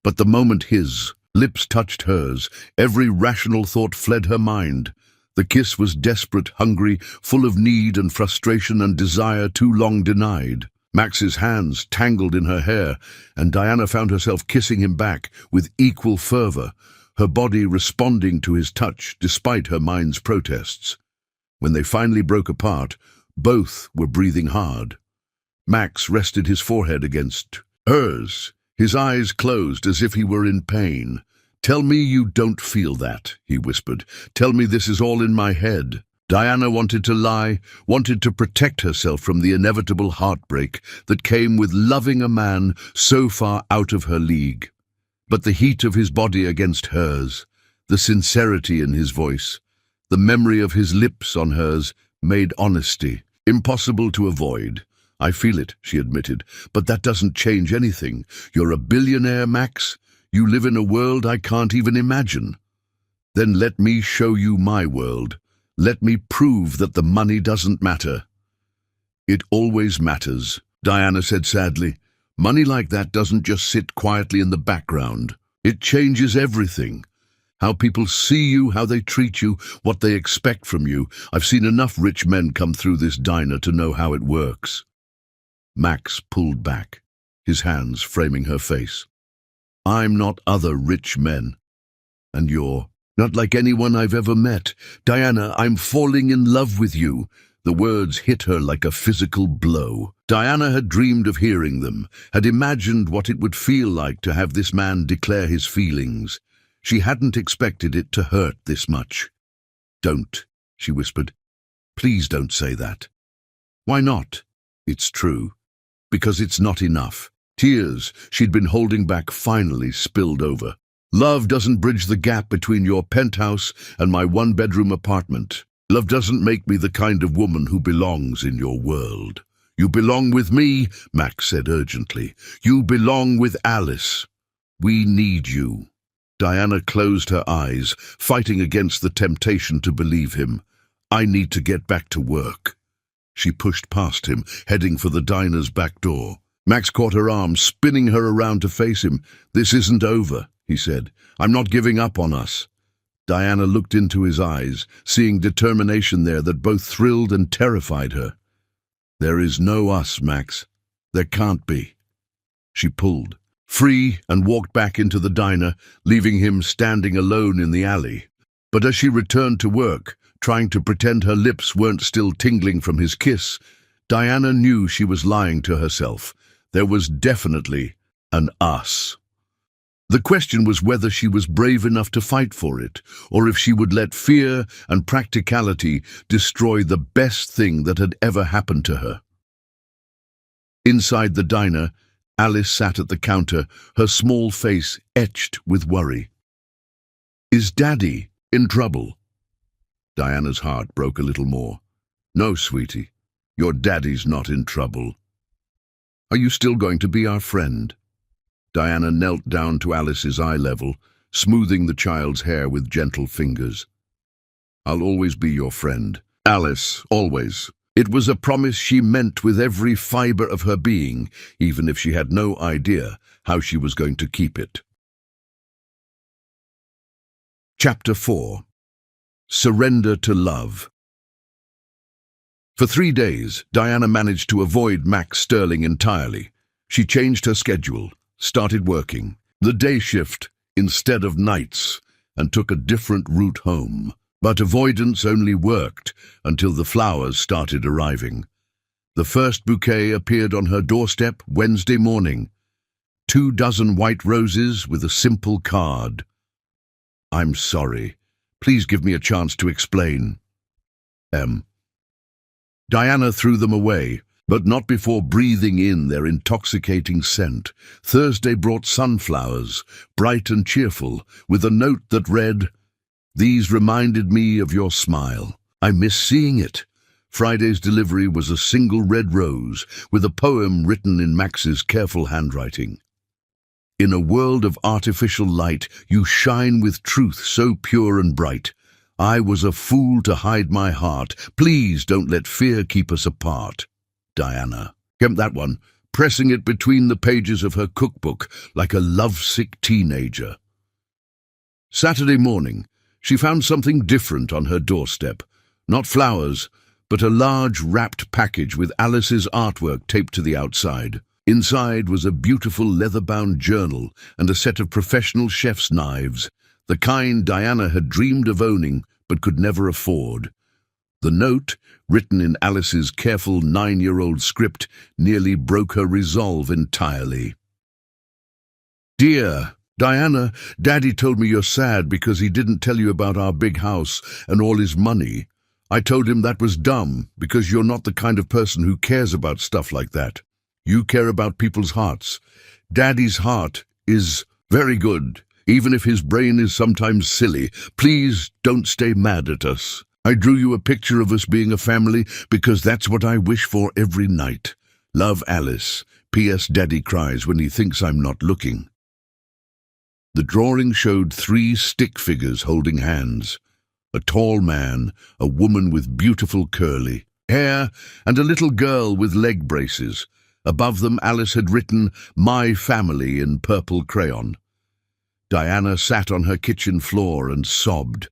But the moment his lips touched hers, every rational thought fled her mind. The kiss was desperate, hungry, full of need and frustration and desire too long denied. Max's hands tangled in her hair, and Diana found herself kissing him back with equal fervor, her body responding to his touch despite her mind's protests. When they finally broke apart, both were breathing hard. Max rested his forehead against hers, his eyes closed as if he were in pain. Tell me you don't feel that, he whispered. Tell me this is all in my head. Diana wanted to lie, wanted to protect herself from the inevitable heartbreak that came with loving a man so far out of her league. But the heat of his body against hers, the sincerity in his voice, the memory of his lips on hers made honesty impossible to avoid. I feel it, she admitted, but that doesn't change anything. You're a billionaire, Max. You live in a world I can't even imagine. Then let me show you my world. Let me prove that the money doesn't matter. It always matters, Diana said sadly. Money like that doesn't just sit quietly in the background. It changes everything. How people see you, how they treat you, what they expect from you. I've seen enough rich men come through this diner to know how it works. Max pulled back, his hands framing her face. I'm not other rich men. And you're not like anyone I've ever met. Diana, I'm falling in love with you. The words hit her like a physical blow. Diana had dreamed of hearing them, had imagined what it would feel like to have this man declare his feelings. She hadn't expected it to hurt this much. Don't, she whispered. Please don't say that. Why not? It's true. Because it's not enough. Tears she'd been holding back finally spilled over. Love doesn't bridge the gap between your penthouse and my one-bedroom apartment. Love doesn't make me the kind of woman who belongs in your world. You belong with me, Max said urgently. You belong with Alice. We need you. Diana closed her eyes, fighting against the temptation to believe him. I need to get back to work. She pushed past him, heading for the diner's back door. Max caught her arm, spinning her around to face him. This isn't over, he said. I'm not giving up on us. Diana looked into his eyes, seeing determination there that both thrilled and terrified her. There is no us, Max. There can't be. She pulled, free, and walked back into the diner, leaving him standing alone in the alley. But as she returned to work, trying to pretend her lips weren't still tingling from his kiss, Diana knew she was lying to herself. There was definitely an us. The question was whether she was brave enough to fight for it, or if she would let fear and practicality destroy the best thing that had ever happened to her. Inside the diner, Alice sat at the counter, her small face etched with worry. Is Daddy in trouble? Diana's heart broke a little more. No, sweetie, your daddy's not in trouble. Are you still going to be our friend? Diana knelt down to Alice's eye level, smoothing the child's hair with gentle fingers. "I'll always be your friend. Alice, always." It was a promise she meant with every fibre of her being, even if she had no idea how she was going to keep it. Chapter 4. Surrender to Love. For 3 days, Diana managed to avoid Max Sterling entirely. She changed her schedule, started working the day shift instead of nights, and took a different route home. But avoidance only worked until the flowers started arriving. The first bouquet appeared on her doorstep Wednesday morning. 24 white roses with a simple card. "I'm sorry. Please give me a chance to explain." Diana threw them away, but not before breathing in their intoxicating scent. Thursday brought sunflowers, bright and cheerful, with a note that read, "These reminded me of your smile. I miss seeing it." Friday's delivery was a single red rose with a poem written in Max's careful handwriting. "In a world of artificial light, you shine with truth so pure and bright. I was a fool to hide my heart. Please don't let fear keep us apart." Diana kept that one, pressing it between the pages of her cookbook like a lovesick teenager. Saturday morning, she found something different on her doorstep. Not flowers, but a large wrapped package with Alice's artwork taped to the outside. Inside was a beautiful leather-bound journal and a set of professional chef's knives, the kind Diana had dreamed of owning but could never afford. The note, written in Alice's careful 9-year-old script, nearly broke her resolve entirely. "Dear Diana, Daddy told me you're sad because he didn't tell you about our big house and all his money. I told him that was dumb because you're not the kind of person who cares about stuff like that. You care about people's hearts. Daddy's heart is very good, even if his brain is sometimes silly. Please don't stay mad at us. I drew you a picture of us being a family because that's what I wish for every night. Love, Alice. P.S. Daddy cries when he thinks I'm not looking." The drawing showed 3 stick figures holding hands. A tall man, a woman with beautiful curly hair, and a little girl with leg braces. Above them, Alice had written, "My family," in purple crayon. Diana sat on her kitchen floor and sobbed.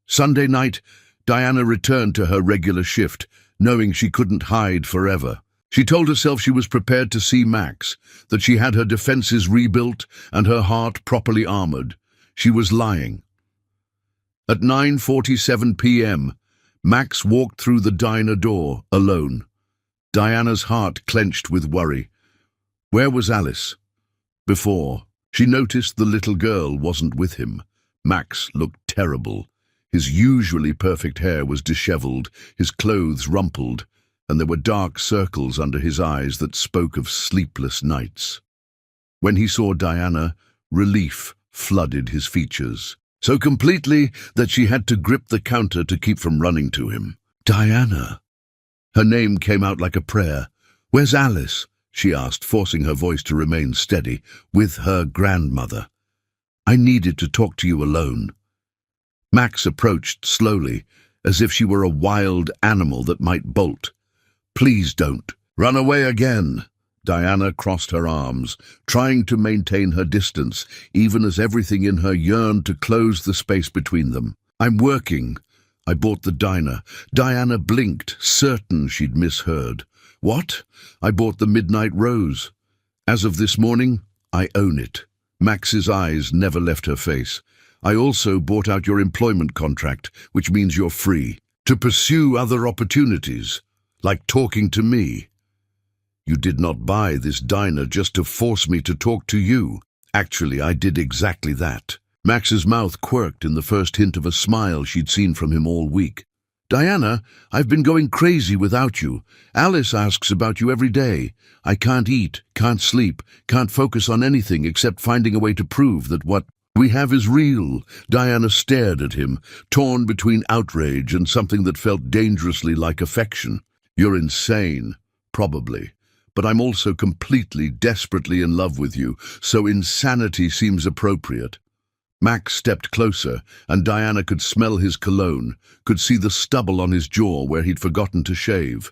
Sunday night, Diana returned to her regular shift, knowing she couldn't hide forever. She told herself she was prepared to see Max, that she had her defenses rebuilt and her heart properly armored. She was lying. At 9:47 p.m., Max walked through the diner door, alone. Diana's heart clenched with worry. Where was Alice? Before, she noticed the little girl wasn't with him. Max looked terrible. His usually perfect hair was disheveled, his clothes rumpled, and there were dark circles under his eyes that spoke of sleepless nights. When he saw Diana, relief flooded his features, so completely that she had to grip the counter to keep from running to him. "Diana!" Her name came out like a prayer. "Where's Alice?" she asked, forcing her voice to remain steady. "With her grandmother. I needed to talk to you alone." Max approached slowly, as if she were a wild animal that might bolt. "Please don't. Run away again." Diana crossed her arms, trying to maintain her distance, even as everything in her yearned to close the space between them. "I'm working. I bought the diner." Diana blinked, certain she'd misheard. "What?" "I bought the Midnight Rose. As of this morning, I own it." Max's eyes never left her face. "I also bought out your employment contract, which means you're free to pursue other opportunities, like talking to me." "You did not buy this diner just to force me to talk to you." "Actually, I did exactly that." Max's mouth quirked in the first hint of a smile she'd seen from him all week. "Diana, I've been going crazy without you. Alice asks about you every day. I can't eat, can't sleep, can't focus on anything except finding a way to prove that what we have is real." Diana stared at him, torn between outrage and something that felt dangerously like affection. "You're insane, probably. but I'm also completely, desperately in love with you, so insanity seems appropriate." Max stepped closer, and Diana could smell his cologne, could see the stubble on his jaw where he'd forgotten to shave.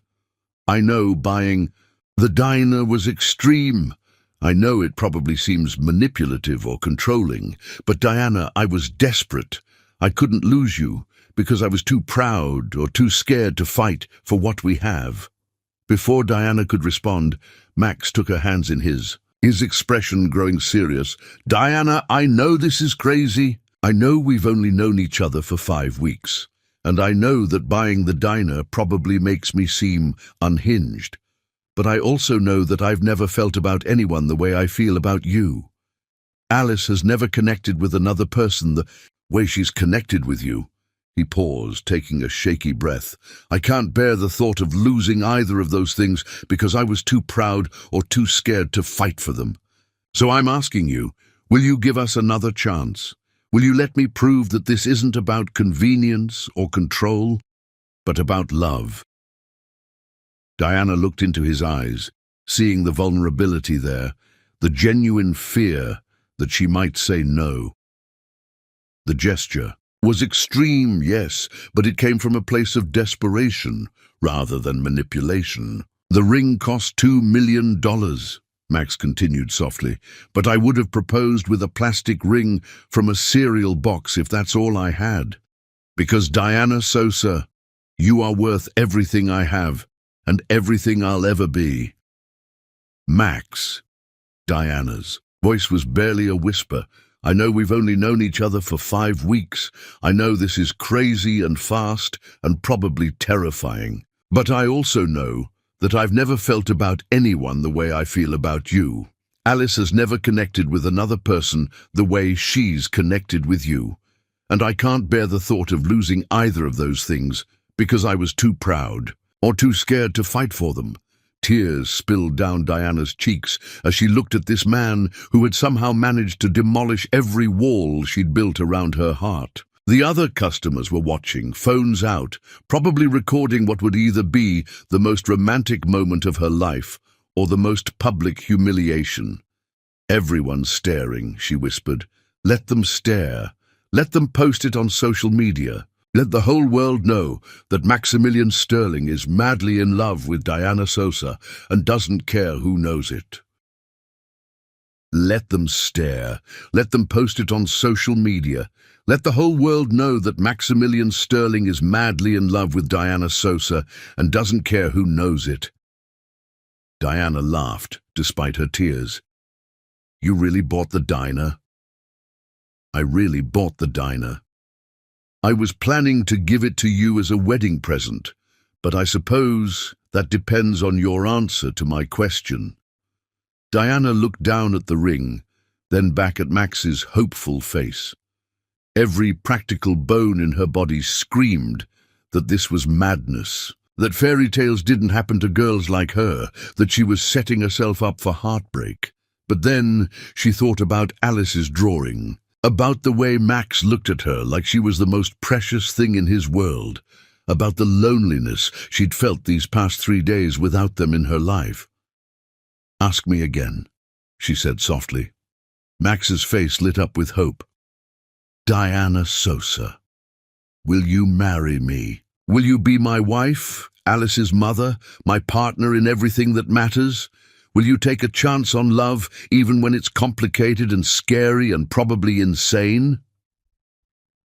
"I know buying the diner was extreme. I know it probably seems manipulative or controlling, but Diana, I was desperate. I couldn't lose you, because I was too proud or too scared to fight for what we have." Before Diana could respond, Max took her hands in his expression growing serious. "Diana, I know this is crazy. I know we've only known each other for 5 weeks, and I know that buying the diner probably makes me seem unhinged. But I also know that I've never felt about anyone the way I feel about you. Alice has never connected with another person the way she's connected with you." He paused, taking a shaky breath. "I can't bear the thought of losing either of those things because I was too proud or too scared to fight for them. So I'm asking you, will you give us another chance? Will you let me prove that this isn't about convenience or control, but about love?" Diana looked into his eyes, seeing the vulnerability there, the genuine fear that she might say no. The gesture was extreme, yes, but it came from a place of desperation rather than manipulation. "The ring cost $2 million, Max continued softly, "but I would have proposed with a plastic ring from a cereal box if that's all I had. Because Diana Sosa, you are worth everything I have and everything I'll ever be." "Max," Diana's voice was barely a whisper. "I know we've only known each other for 5 weeks. I know this is crazy and fast and probably terrifying. But I also know that I've never felt about anyone the way I feel about you. Alice has never connected with another person the way she's connected with you. And I can't bear the thought of losing either of those things because I was too proud or too scared to fight for them." Tears spilled down Diana's cheeks as she looked at this man who had somehow managed to demolish every wall she'd built around her heart. The other customers were watching, phones out, probably recording what would either be the most romantic moment of her life or the most public humiliation. "Everyone's staring," she whispered. "Let them stare. Let them post it on social media. Let the whole world know that Maximilian Sterling is madly in love with Diana Sosa and doesn't care who knows it. Let them stare. Let them post it on social media. Let the whole world know that Maximilian Sterling is madly in love with Diana Sosa and doesn't care who knows it." Diana laughed, despite her tears. "You really bought the diner?" "I really bought the diner. I was planning to give it to you as a wedding present, but I suppose that depends on your answer to my question." Diana looked down at the ring, then back at Max's hopeful face. Every practical bone in her body screamed that this was madness, that fairy tales didn't happen to girls like her, that she was setting herself up for heartbreak. But then she thought about Alice's drawing, about the way Max looked at her like she was the most precious thing in his world, about the loneliness she'd felt these past 3 days without them in her life. "Ask me again," she said softly. Max's face lit up with hope. "Diana Sosa, will you marry me? Will you be my wife, Alice's mother, my partner in everything that matters? Will you take a chance on love even when it's complicated and scary and probably insane?"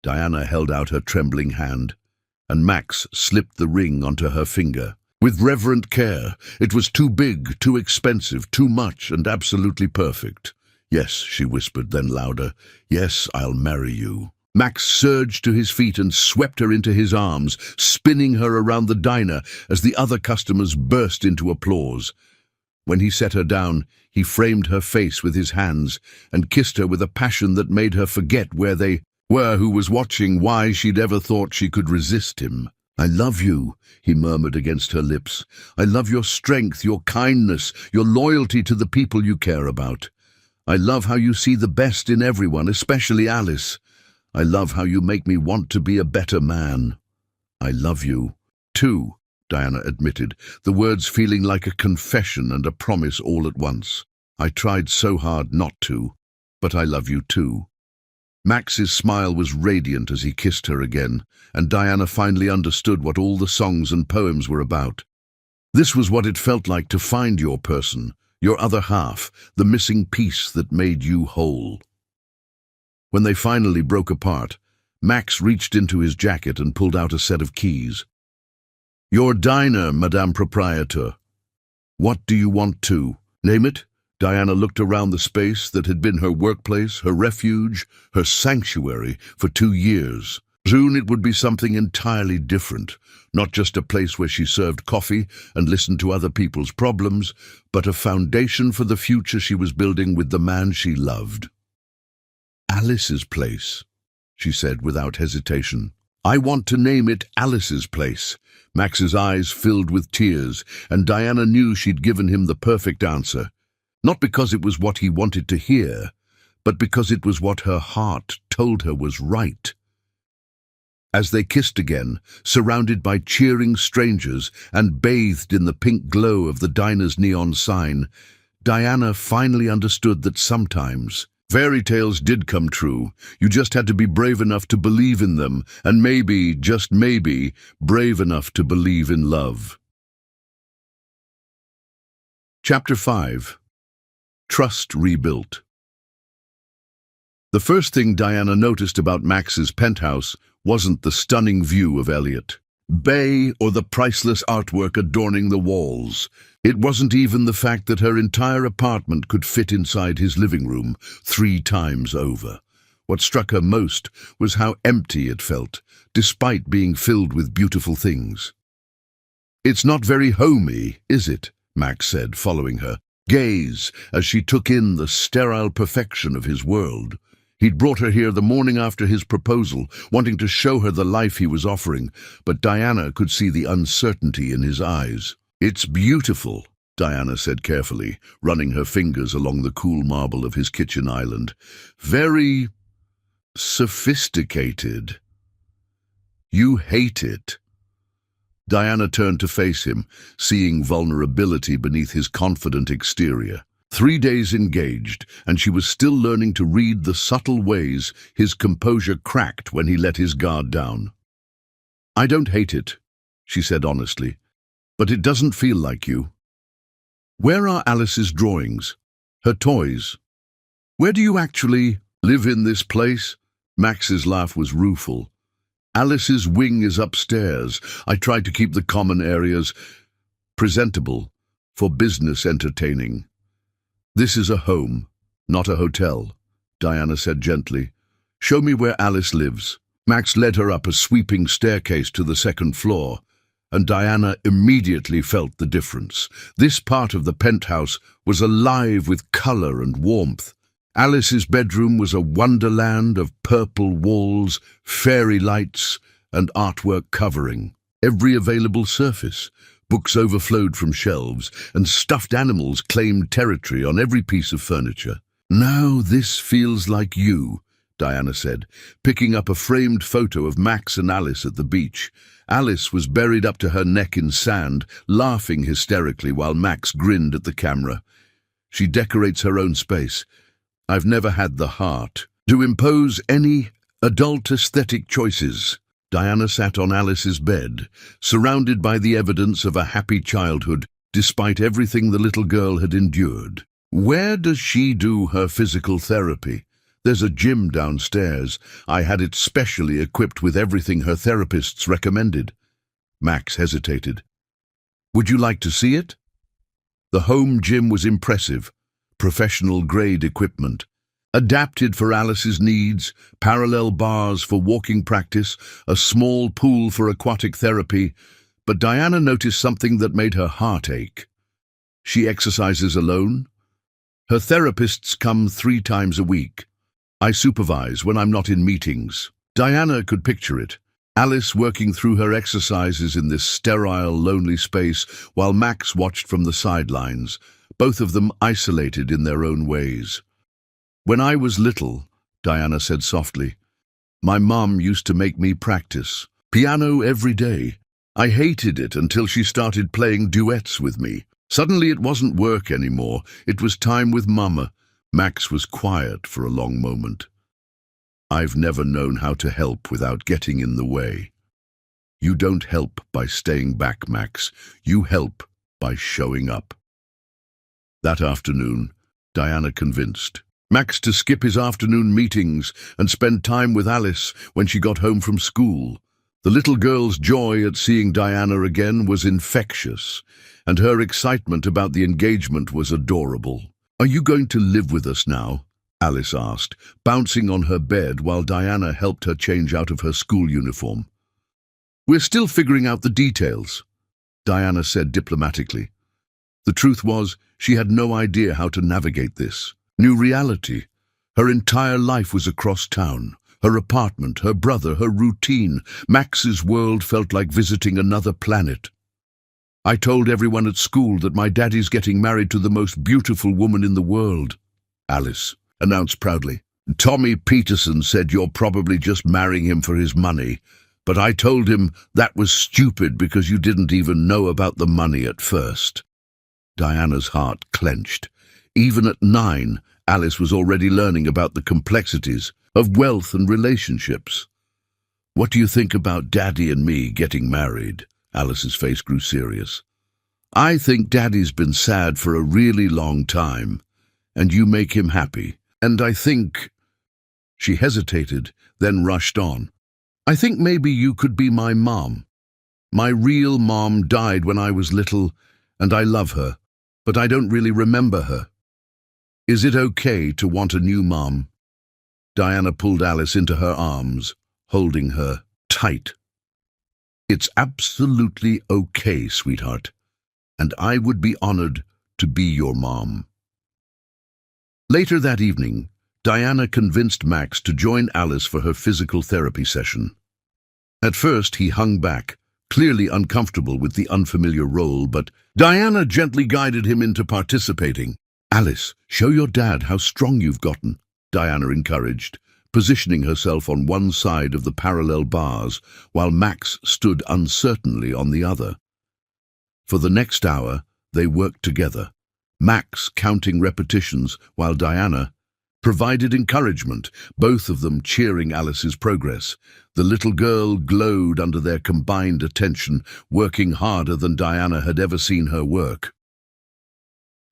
Diana held out her trembling hand, and Max slipped the ring onto her finger. With reverent care, it was too big, too expensive, too much, and absolutely perfect. "Yes," she whispered, then louder, "yes, I'll marry you." Max surged to his feet and swept her into his arms, spinning her around the diner as the other customers burst into applause. When he set her down, he framed her face with his hands and kissed her with a passion that made her forget where they were, who was watching, why she'd ever thought she could resist him. "I love you," he murmured against her lips. "I love your strength, your kindness, your loyalty to the people you care about. I love how you see the best in everyone, especially Alice. I love how you make me want to be a better man. I love you, too." Diana admitted, the words feeling like a confession and a promise all at once. I tried so hard not to, but I love you too. Max's smile was radiant as he kissed her again, and Diana finally understood what all the songs and poems were about. This was what it felt like to find your person, your other half, the missing piece that made you whole. When they finally broke apart, Max reached into his jacket and pulled out a set of keys. "Your diner, Madame Proprietor. What do you want to? Name it?" Diana looked around the space that had been her workplace, her refuge, her sanctuary for 2 years. Soon it would be something entirely different, not just a place where she served coffee and listened to other people's problems, but a foundation for the future she was building with the man she loved. "Alice's place," she said without hesitation. "I want to name it Alice's place." Max's eyes filled with tears, and Diana knew she'd given him the perfect answer. Not because it was what he wanted to hear, but because it was what her heart told her was right. As they kissed again, surrounded by cheering strangers and bathed in the pink glow of the diner's neon sign, Diana finally understood that sometimes fairy tales did come true. You just had to be brave enough to believe in them, and maybe, just maybe, brave enough to believe in love. Chapter 5. Trust Rebuilt. The first thing Diana noticed about Max's penthouse wasn't the stunning view of Elliot Bay or the priceless artwork adorning the walls. It wasn't even the fact that her entire apartment could fit inside his living room 3 times over. What struck her most was how empty it felt, despite being filled with beautiful things. "It's not very homey, is it?" Max said, following her gaze as she took in the sterile perfection of his world. He'd brought her here the morning after his proposal, wanting to show her the life he was offering, but Diana could see the uncertainty in his eyes. "It's beautiful," Diana said carefully, running her fingers along the cool marble of his kitchen island. "Very sophisticated. You hate it." Diana turned to face him, seeing vulnerability beneath his confident exterior. 3 days engaged, and she was still learning to read the subtle ways his composure cracked when he let his guard down. "I don't hate it," she said honestly, "but it doesn't feel like you. Where are Alice's drawings? Her toys? Where do you actually live in this place?" Max's laugh was rueful. "Alice's wing is upstairs. I tried to keep the common areas presentable for business entertaining." "This is a home, not a hotel," Diana said gently. "Show me where Alice lives." Max led her up a sweeping staircase to the 2nd floor, and Diana immediately felt the difference. This part of the penthouse was alive with color and warmth. Alice's bedroom was a wonderland of purple walls, fairy lights, and artwork covering every available surface. Books overflowed from shelves, and stuffed animals claimed territory on every piece of furniture. "Now this feels like you," Diana said, picking up a framed photo of Max and Alice at the beach. Alice was buried up to her neck in sand, laughing hysterically while Max grinned at the camera. "She decorates her own space. I've never had the heart to impose any adult aesthetic choices." Diana sat on Alice's bed, surrounded by the evidence of a happy childhood, despite everything the little girl had endured. "Where does she do her physical therapy?" "There's a gym downstairs. I had it specially equipped with everything her therapists recommended." Max hesitated. "Would you like to see it?" The home gym was impressive. Professional-grade equipment. Adapted for Alice's needs, parallel bars for walking practice, a small pool for aquatic therapy, but Diana noticed something that made her heart ache. She exercises alone. Her therapists come 3 times a week. I supervise when I'm not in meetings. Diana could picture it. Alice working through her exercises in this sterile, lonely space, while Max watched from the sidelines, both of them isolated in their own ways. "When I was little," Diana said softly, "my mom used to make me practice piano every day. I hated it until she started playing duets with me. Suddenly it wasn't work anymore. It was time with Mama. Max was quiet for a long moment. I've never known how to help without getting in the way. You don't help by staying back, Max. You help by showing up. That afternoon, Diana convinced Max to skip his afternoon meetings and spend time with Alice when she got home from school. The little girl's joy at seeing Diana again was infectious, and her excitement about the engagement was adorable. "Are you going to live with us now?" Alice asked, bouncing on her bed while Diana helped her change out of her school uniform. "We're still figuring out the details," Diana said diplomatically. The truth was, she had no idea how to navigate this new reality. Her entire life was across town. Her apartment, her brother, her routine. Max's world felt like visiting another planet. "I told everyone at school that my daddy's getting married to the most beautiful woman in the world," Alice announced proudly. "Tommy Peterson said you're probably just marrying him for his money, but I told him that was stupid because you didn't even know about the money at first." Diana's heart clenched. Even at 9, Alice was already learning about the complexities of wealth and relationships. "What do you think about Daddy and me getting married?" Alice's face grew serious. "I think Daddy's been sad for a really long time, and you make him happy. And I think—" She hesitated, then rushed on. "I think maybe you could be my mom. My real mom died when I was little, and I love her, but I don't really remember her. Is it okay to want a new mom?" Diana pulled Alice into her arms, holding her tight. "It's absolutely okay, sweetheart, and I would be honored to be your mom." Later that evening, Diana convinced Max to join Alice for her physical therapy session. At first, he hung back, clearly uncomfortable with the unfamiliar role, but Diana gently guided him into participating. "Alice, show your dad how strong you've gotten," Diana encouraged, positioning herself on one side of the parallel bars while Max stood uncertainly on the other. For the next hour, they worked together, Max counting repetitions while Diana provided encouragement, both of them cheering Alice's progress. The little girl glowed under their combined attention, working harder than Diana had ever seen her work.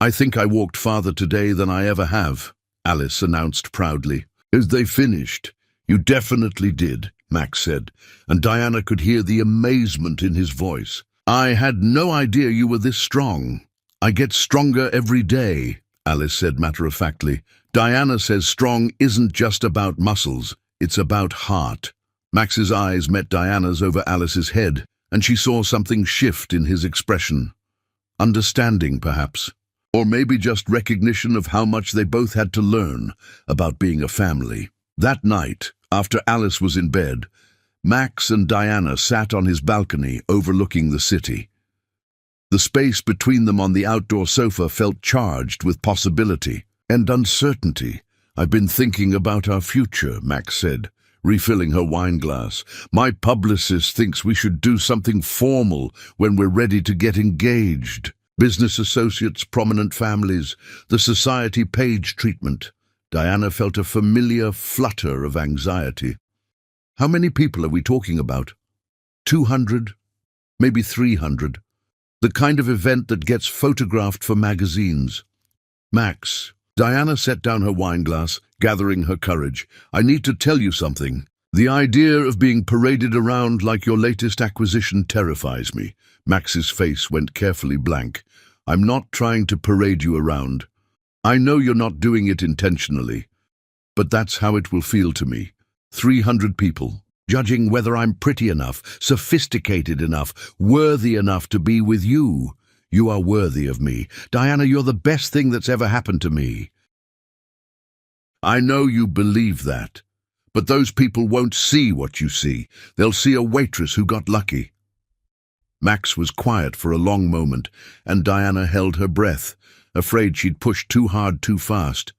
"I think I walked farther today than I ever have," Alice announced proudly. As they finished, "You definitely did," Max said, and Diana could hear the amazement in his voice. "I had no idea you were this strong." "I get stronger every day," Alice said matter-of-factly. "Diana says strong isn't just about muscles, it's about heart." Max's eyes met Diana's over Alice's head, and she saw something shift in his expression. Understanding, perhaps. Or maybe just recognition of how much they both had to learn about being a family. That night, after Alice was in bed, Max and Diana sat on his balcony overlooking the city. The space between them on the outdoor sofa felt charged with possibility and uncertainty. "I've been thinking about our future," Max said, refilling her wine glass. "My publicist thinks we should do something formal when we're ready to get engaged. Business associates, prominent families, the society page treatment." Diana felt a familiar flutter of anxiety. "How many people are we talking about? 200? Maybe 300? The kind of event that gets photographed for magazines." "Max," Diana set down her wine glass, gathering her courage. "I need to tell you something. The idea of being paraded around like your latest acquisition terrifies me." Max's face went carefully blank. "I'm not trying to parade you around. I know you're not doing it intentionally, but that's how it will feel to me. 300 people, judging whether I'm pretty enough, sophisticated enough, worthy enough to be with you. You are worthy of me. Diana, you're the best thing that's ever happened to me. I know you believe that, but those people won't see what you see. They'll see a waitress who got lucky." Max was quiet for a long moment, and Diana held her breath, afraid she'd pushed too hard too fast.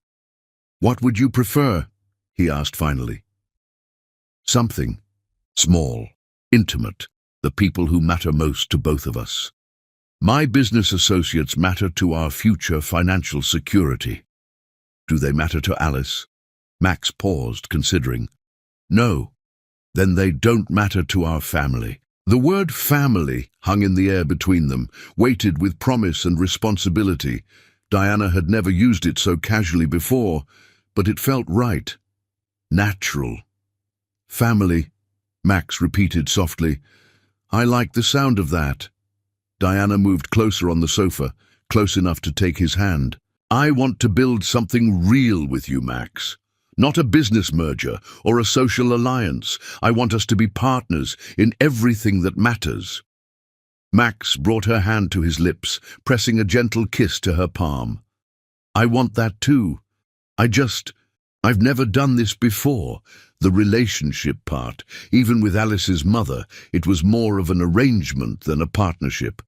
"What would you prefer?" he asked finally. "Something small, intimate, the people who matter most to both of us. My business associates matter to our future financial security. Do they matter to Alice? Max paused, considering. No. Then they don't matter to our family. The word family hung in the air between them, weighted with promise and responsibility. Diana had never used it so casually before, but it felt right. Natural. Family, Max repeated softly. I like the sound of that. Diana moved closer on the sofa, close enough to take his hand. I want to build something real with you, Max. Not a business merger or a social alliance. I want us to be partners in everything that matters. Max brought her hand to his lips, pressing a gentle kiss to her palm. I want that too. I've never done this before. The relationship part, even with Alice's mother, it was more of an arrangement than a partnership.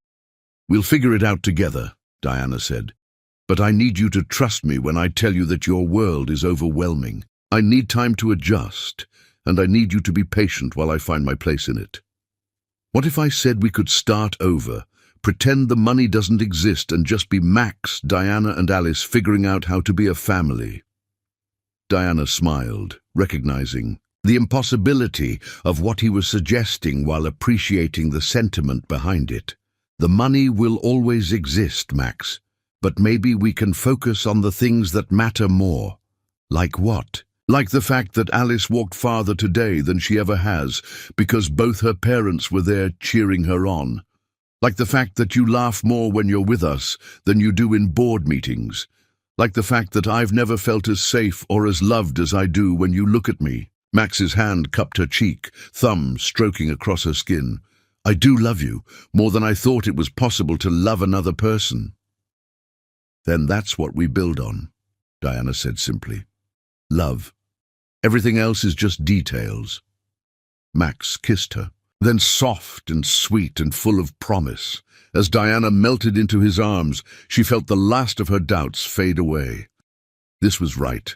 We'll figure it out together, Diana said. But I need you to trust me when I tell you that your world is overwhelming. I need time to adjust, and I need you to be patient while I find my place in it. What if I said we could start over, pretend the money doesn't exist, and just be Max, Diana, and Alice figuring out how to be a family? Diana smiled, recognizing the impossibility of what he was suggesting while appreciating the sentiment behind it. The money will always exist, Max. But maybe we can focus on the things that matter more. Like what? Like the fact that Alice walked farther today than she ever has because both her parents were there cheering her on. Like the fact that you laugh more when you're with us than you do in board meetings. Like the fact that I've never felt as safe or as loved as I do when you look at me. Max's hand cupped her cheek, thumb stroking across her skin. I do love you, more than I thought it was possible to love another person. Then that's what we build on, Diana said simply. Love. Everything else is just details. Max kissed her, then soft and sweet and full of promise. As Diana melted into his arms, she felt the last of her doubts fade away. This was right.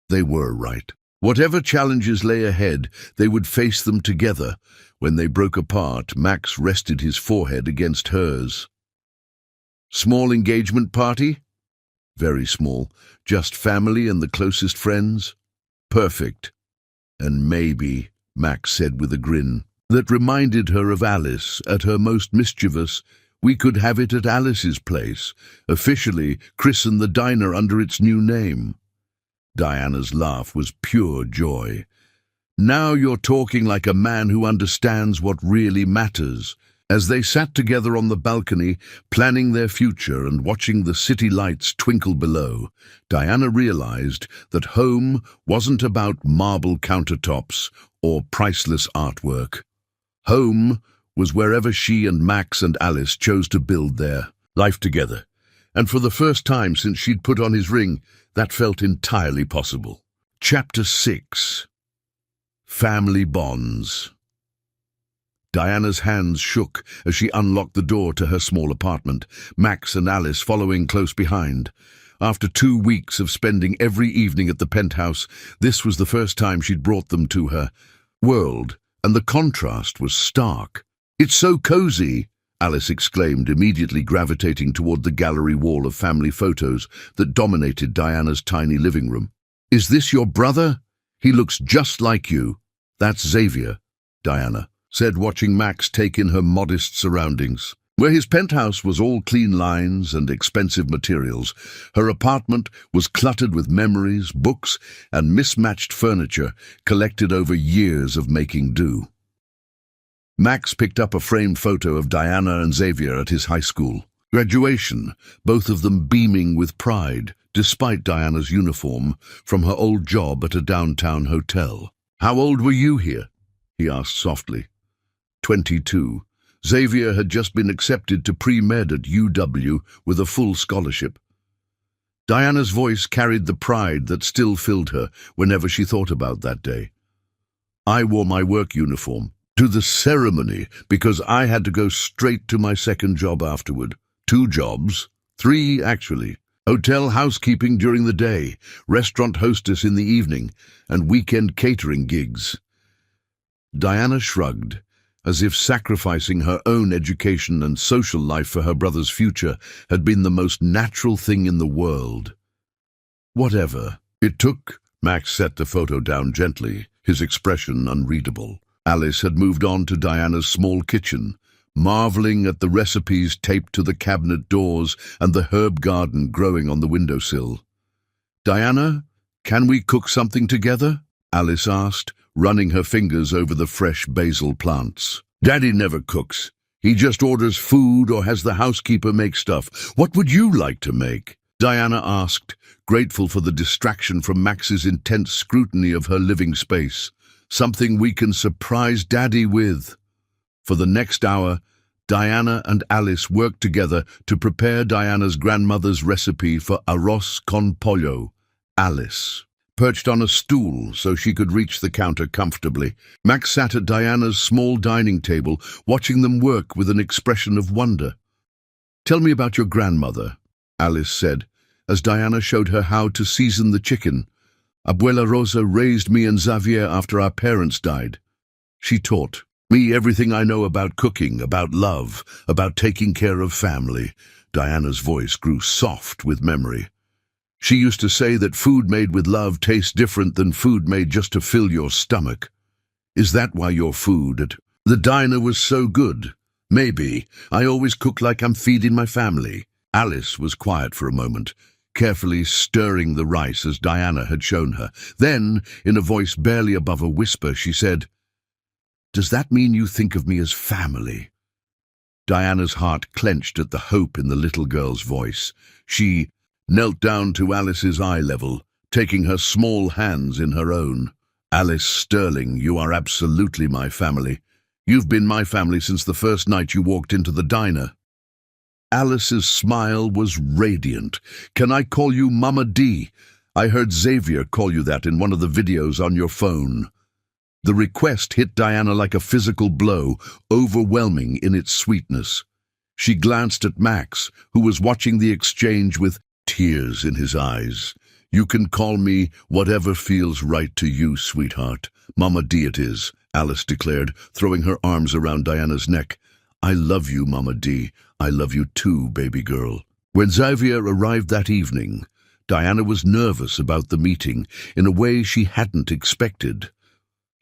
They were right. Whatever challenges lay ahead, they would face them together. When they broke apart, Max rested his forehead against hers. Small engagement party? Very small. Just family and the closest friends? Perfect. And maybe, Max said with a grin, that reminded her of Alice at her most mischievous, we could have it at Alice's place, officially christen the diner under its new name. Diana's laugh was pure joy. Now you're talking like a man who understands what really matters. As they sat together on the balcony, planning their future and watching the city lights twinkle below, Diana realized that home wasn't about marble countertops or priceless artwork. Home was wherever she and Max and Alice chose to build their life together. And for the first time since she'd put on his ring, that felt entirely possible. Chapter 6. Family Bonds. Diana's hands shook as she unlocked the door to her small apartment, Max and Alice following close behind. After 2 weeks of spending every evening at the penthouse, this was the first time she'd brought them to her world, and the contrast was stark. It's so cozy, Alice exclaimed, immediately gravitating toward the gallery wall of family photos that dominated Diana's tiny living room. Is this your brother? He looks just like you. That's Xavier, Diana said, watching Max take in her modest surroundings. Where his penthouse was all clean lines and expensive materials, her apartment was cluttered with memories, books, and mismatched furniture collected over years of making do. Max picked up a framed photo of Diana and Xavier at his high school graduation, both of them beaming with pride, despite Diana's uniform from her old job at a downtown hotel. How old were you here? He asked softly. 22. Xavier had just been accepted to pre-med at UW with a full scholarship. Diana's voice carried the pride that still filled her whenever she thought about that day. I wore my work uniform to the ceremony because I had to go straight to my second job afterward. 2 jobs, 3 actually. Hotel housekeeping during the day, restaurant hostess in the evening, and weekend catering gigs. Diana shrugged, as if sacrificing her own education and social life for her brother's future had been the most natural thing in the world. Whatever it took, Max set the photo down gently, his expression unreadable. Alice had moved on to Diana's small kitchen, marveling at the recipes taped to the cabinet doors and the herb garden growing on the windowsill. "Diana, can we cook something together?" Alice asked, running her fingers over the fresh basil plants. "Daddy never cooks. He just orders food or has the housekeeper make stuff. What would you like to make?" Diana asked, grateful for the distraction from Max's intense scrutiny of her living space. "Something we can surprise Daddy with." For the next hour, Diana and Alice worked together to prepare Diana's grandmother's recipe for arroz con pollo. Alice perched on a stool so she could reach the counter comfortably. Max sat at Diana's small dining table, watching them work with an expression of wonder. "Tell me about your grandmother," Alice said, as Diana showed her how to season the chicken. "Abuela Rosa raised me and Xavier after our parents died. She taught me everything I know about cooking, about love, about taking care of family." Diana's voice grew soft with memory. "She used to say that food made with love tastes different than food made just to fill your stomach. Is that why your food at the diner was so good?" "Maybe. I always cook like I'm feeding my family." Alice was quiet for a moment, carefully stirring the rice as Diana had shown her. Then, in a voice barely above a whisper, she said, "Does that mean you think of me as family?" Diana's heart clenched at the hope in the little girl's voice. She knelt down to Alice's eye level, taking her small hands in her own. "Alice Sterling, you are absolutely my family. You've been my family since the first night you walked into the diner." Alice's smile was radiant. "Can I call you Mama D? I heard Xavier call you that in one of the videos on your phone." The request hit Diana like a physical blow, overwhelming in its sweetness. She glanced at Max, who was watching the exchange with tears in his eyes. "You can call me whatever feels right to you, sweetheart. Mama D it is," Alice declared, throwing her arms around Diana's neck. "I love you, Mama D. I love you too, baby girl." When Xavier arrived that evening, Diana was nervous about the meeting in a way she hadn't expected.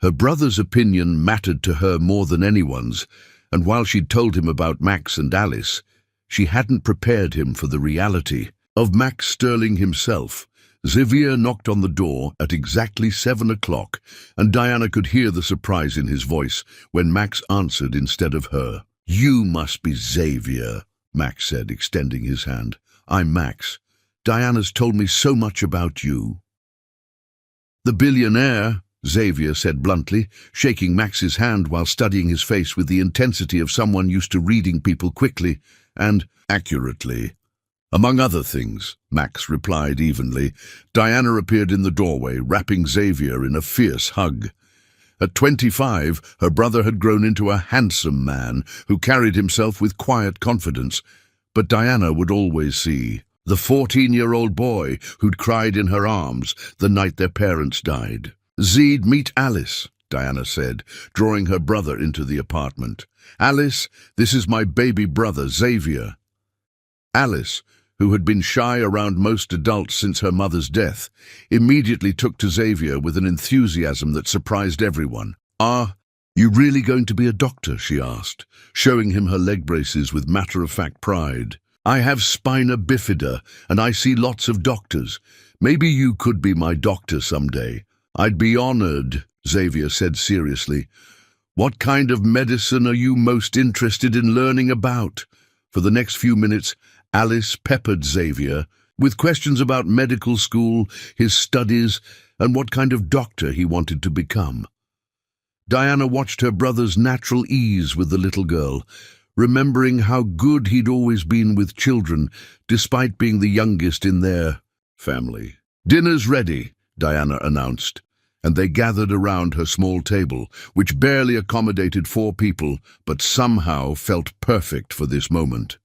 Her brother's opinion mattered to her more than anyone's, and while she'd told him about Max and Alice, she hadn't prepared him for the reality of Max Sterling himself. Xavier knocked on the door at exactly 7 o'clock, and Diana could hear the surprise in his voice when Max answered instead of her. "You must be Xavier," Max said, extending his hand. "I'm Max. Diana's told me so much about you." "The billionaire," Xavier said bluntly, shaking Max's hand while studying his face with the intensity of someone used to reading people quickly and accurately. "Among other things," Max replied evenly. Diana appeared in the doorway, wrapping Xavier in a fierce hug. At 25, her brother had grown into a handsome man who carried himself with quiet confidence, but Diana would always see the 14-year-old boy who'd cried in her arms the night their parents died. "Zed, meet Alice," Diana said, drawing her brother into the apartment. "Alice, this is my baby brother, Xavier." Alice, who had been shy around most adults since her mother's death, immediately took to Xavier with an enthusiasm that surprised everyone. "Are you really going to be a doctor?" she asked, showing him her leg braces with matter-of-fact pride. "I have spina bifida, and I see lots of doctors. Maybe you could be my doctor someday." "I'd be honored," Xavier said seriously. "What kind of medicine are you most interested in learning about?" For the next few minutes, Alice peppered Xavier with questions about medical school, his studies, and what kind of doctor he wanted to become. Diana watched her brother's natural ease with the little girl, remembering how good he'd always been with children, despite being the youngest in their family. "Dinner's ready," Diana announced, and they gathered around her small table, which barely accommodated 4 people, but somehow felt perfect for this moment.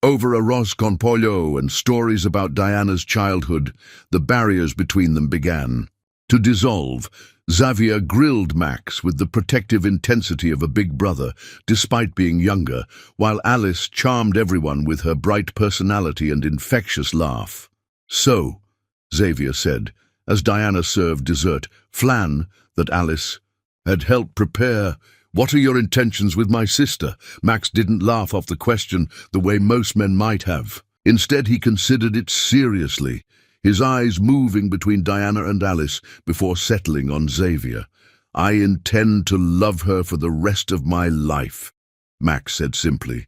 Over arroz con pollo and stories about Diana's childhood, the barriers between them began to dissolve. Xavier grilled Max with the protective intensity of a big brother, despite being younger, while Alice charmed everyone with her bright personality and infectious laugh. "So," Xavier said, as Diana served dessert, flan, that Alice had helped prepare. "What are your intentions with my sister?" Max didn't laugh off the question the way most men might have. Instead, he considered it seriously, his eyes moving between Diana and Alice before settling on Xavier. "I intend to love her for the rest of my life," Max said simply.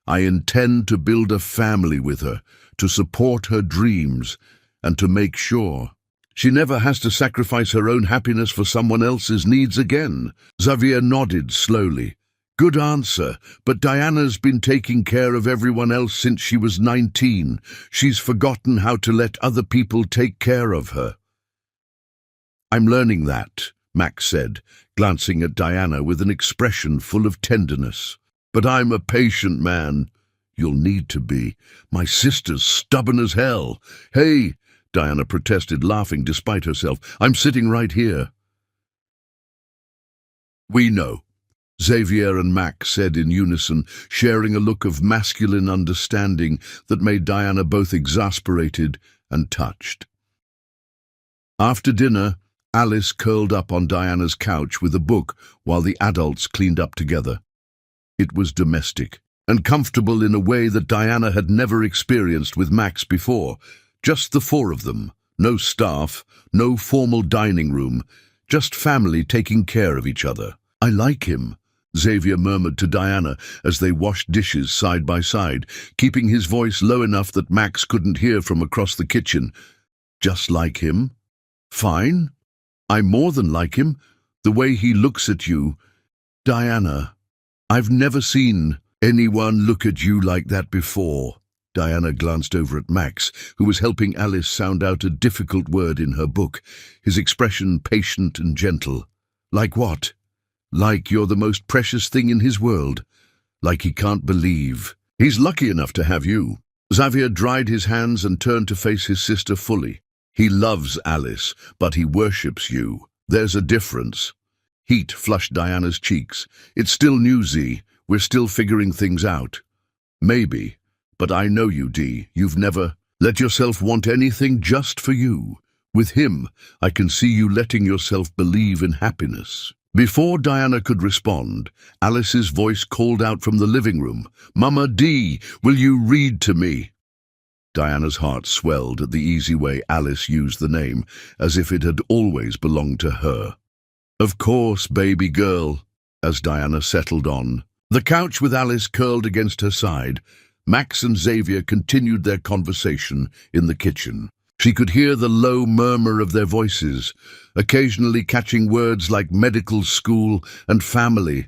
"I intend to build a family with her, to support her dreams, and to make sure she never has to sacrifice her own happiness for someone else's needs again." Xavier nodded slowly. "Good answer, but Diana's been taking care of everyone else since she was 19. She's forgotten how to let other people take care of her." "I'm learning that," Max said, glancing at Diana with an expression full of tenderness. "But I'm a patient man." "You'll need to be. My sister's stubborn as hell." "Hey," Diana protested, laughing despite herself, "I'm sitting right here." "We know," Xavier and Max said in unison, sharing a look of masculine understanding that made Diana both exasperated and touched. After dinner, Alice curled up on Diana's couch with a book while the adults cleaned up together. It was domestic and comfortable in a way that Diana had never experienced with Max before. Just the four of them, no staff, no formal dining room, just family taking care of each other. "I like him," Xavier murmured to Diana as they washed dishes side by side, keeping his voice low enough that Max couldn't hear from across the kitchen. "Just like him? Fine. I more than like him. The way he looks at you. Diana, I've never seen anyone look at you like that before." Diana glanced over at Max, who was helping Alice sound out a difficult word in her book, his expression patient and gentle. "Like what?" "Like you're the most precious thing in his world. Like he can't believe he's lucky enough to have you." Xavier dried his hands and turned to face his sister fully. "He loves Alice, but he worships you. There's a difference." Heat flushed Diana's cheeks. "It's still new, Z. We're still figuring things out." "Maybe. But I know you, Dee. You've never let yourself want anything just for you. With him, I can see you letting yourself believe in happiness." Before Diana could respond, Alice's voice called out from the living room, "Mama Dee, will you read to me?" Diana's heart swelled at the easy way Alice used the name, as if it had always belonged to her. "Of course, baby girl," as Diana settled on the couch with Alice curled against her side, Max and Xavier continued their conversation in the kitchen. She could hear the low murmur of their voices, occasionally catching words like medical school and family,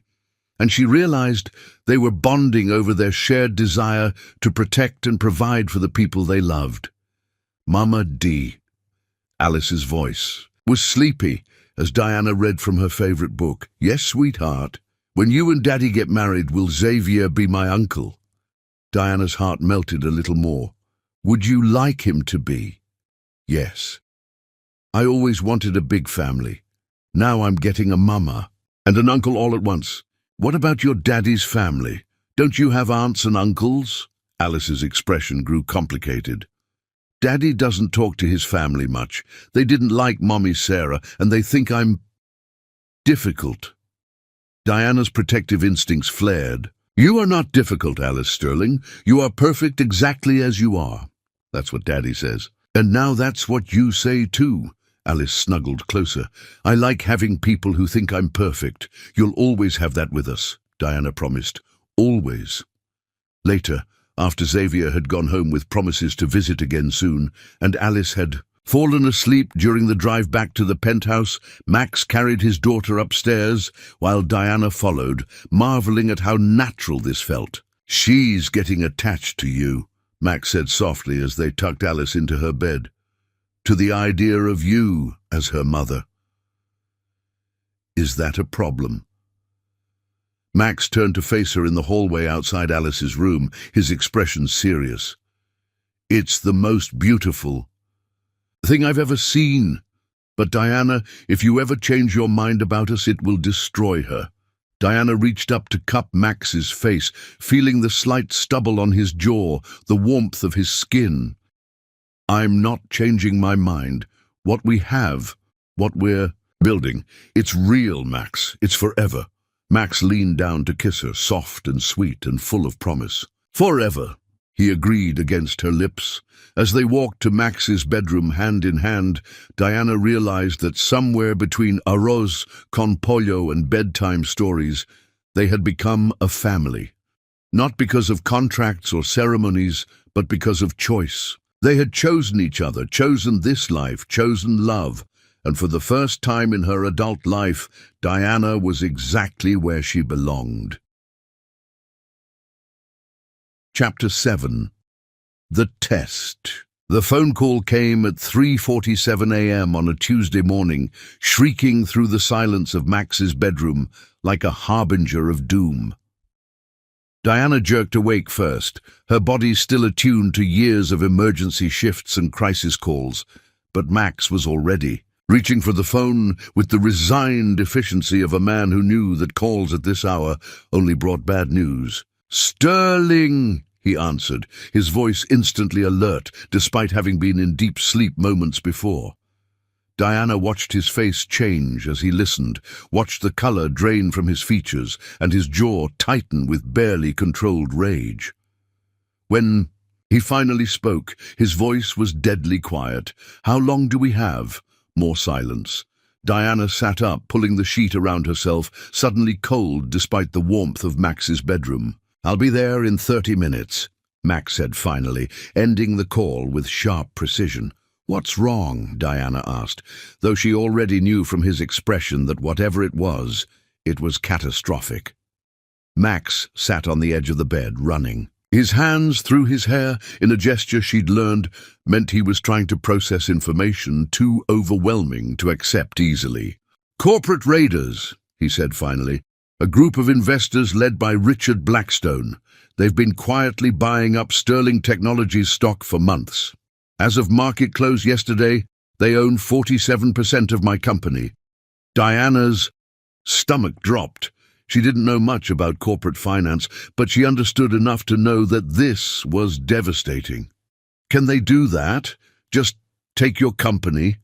and she realized they were bonding over their shared desire to protect and provide for the people they loved. "Mama Dee." Alice's voice was sleepy as Diana read from her favorite book. "Yes, sweetheart. When you and Daddy get married, will Xavier be my uncle?" Diana's heart melted a little more. "Would you like him to be?" "Yes. I always wanted a big family. Now I'm getting a mama and an uncle all at once. What about your daddy's family? Don't you have aunts and uncles?" Alice's expression grew complicated. "Daddy doesn't talk to his family much. They didn't like Mommy Sarah, and they think I'm difficult." Diana's protective instincts flared. "You are not difficult, Alice Sterling. You are perfect exactly as you are." "That's what Daddy says." "And now that's what you say too." Alice snuggled closer. "I like having people who think I'm perfect. You'll always have that with us," Diana promised. "Always." Later, after Xavier had gone home with promises to visit again soon, and Alice had fallen asleep during the drive back to the penthouse, Max carried his daughter upstairs while Diana followed, marveling at how natural this felt. "She's getting attached to you," Max said softly as they tucked Alice into her bed. "To the idea of you as her mother." "Is that a problem?" Max turned to face her in the hallway outside Alice's room, his expression serious. "It's the most beautiful thing I've ever seen." But Diana, if you ever change your mind about us, it will destroy her. Diana reached up to cup Max's face, feeling the slight stubble on his jaw, the warmth of his skin. I'm not changing my mind. What we have, what we're building, it's real, Max. It's forever. Max leaned down to kiss her, soft and sweet and full of promise. Forever, he agreed against her lips. As they walked to Max's bedroom hand in hand, Diana realized that somewhere between arroz con pollo and bedtime stories, they had become a family. Not because of contracts or ceremonies, but because of choice. They had chosen each other, chosen this life, chosen love, and for the first time in her adult life, Diana was exactly where she belonged. Chapter 7. The Test. The phone call came at 3:47 a.m. on a Tuesday morning, shrieking through the silence of Max's bedroom like a harbinger of doom. Diana jerked awake first, her body still attuned to years of emergency shifts and crisis calls, but Max was already reaching for the phone with the resigned efficiency of a man who knew that calls at this hour only brought bad news. "Sterling!" he answered, his voice instantly alert, despite having been in deep sleep moments before. Diana watched his face change as he listened, watched the color drain from his features and his jaw tighten with barely controlled rage. When he finally spoke, his voice was deadly quiet. "How long do we have?" More silence. Diana sat up, pulling the sheet around herself, suddenly cold despite the warmth of Max's bedroom. "I'll be there in 30 minutes, Max said finally, ending the call with sharp precision. "What's wrong?" Diana asked, though she already knew from his expression that whatever it was catastrophic. Max sat on the edge of the bed, running. His hands through his hair, in a gesture she'd learned, meant he was trying to process information too overwhelming to accept easily. "Corporate raiders," he said finally. "A group of investors led by Richard Blackstone. They've been quietly buying up Sterling Technologies stock for months. As of market close yesterday, they own 47% of my company." Diana's stomach dropped. She didn't know much about corporate finance, but she understood enough to know that this was devastating. "Can they do that? Just take your company?"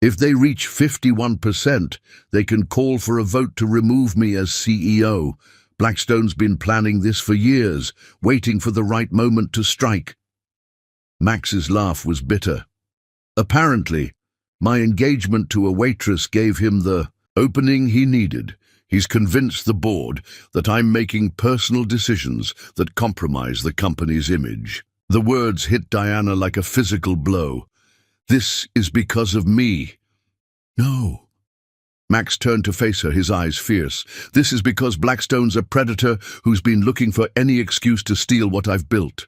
"If they reach 51%, they can call for a vote to remove me as CEO. Blackstone's been planning this for years, waiting for the right moment to strike." Max's laugh was bitter. "Apparently, my engagement to a waitress gave him the opening he needed. He's convinced the board that I'm making personal decisions that compromise the company's image." The words hit Diana like a physical blow. "This is because of me." "No." Max turned to face her, his eyes fierce. "This is because Blackstone's a predator who's been looking for any excuse to steal what I've built.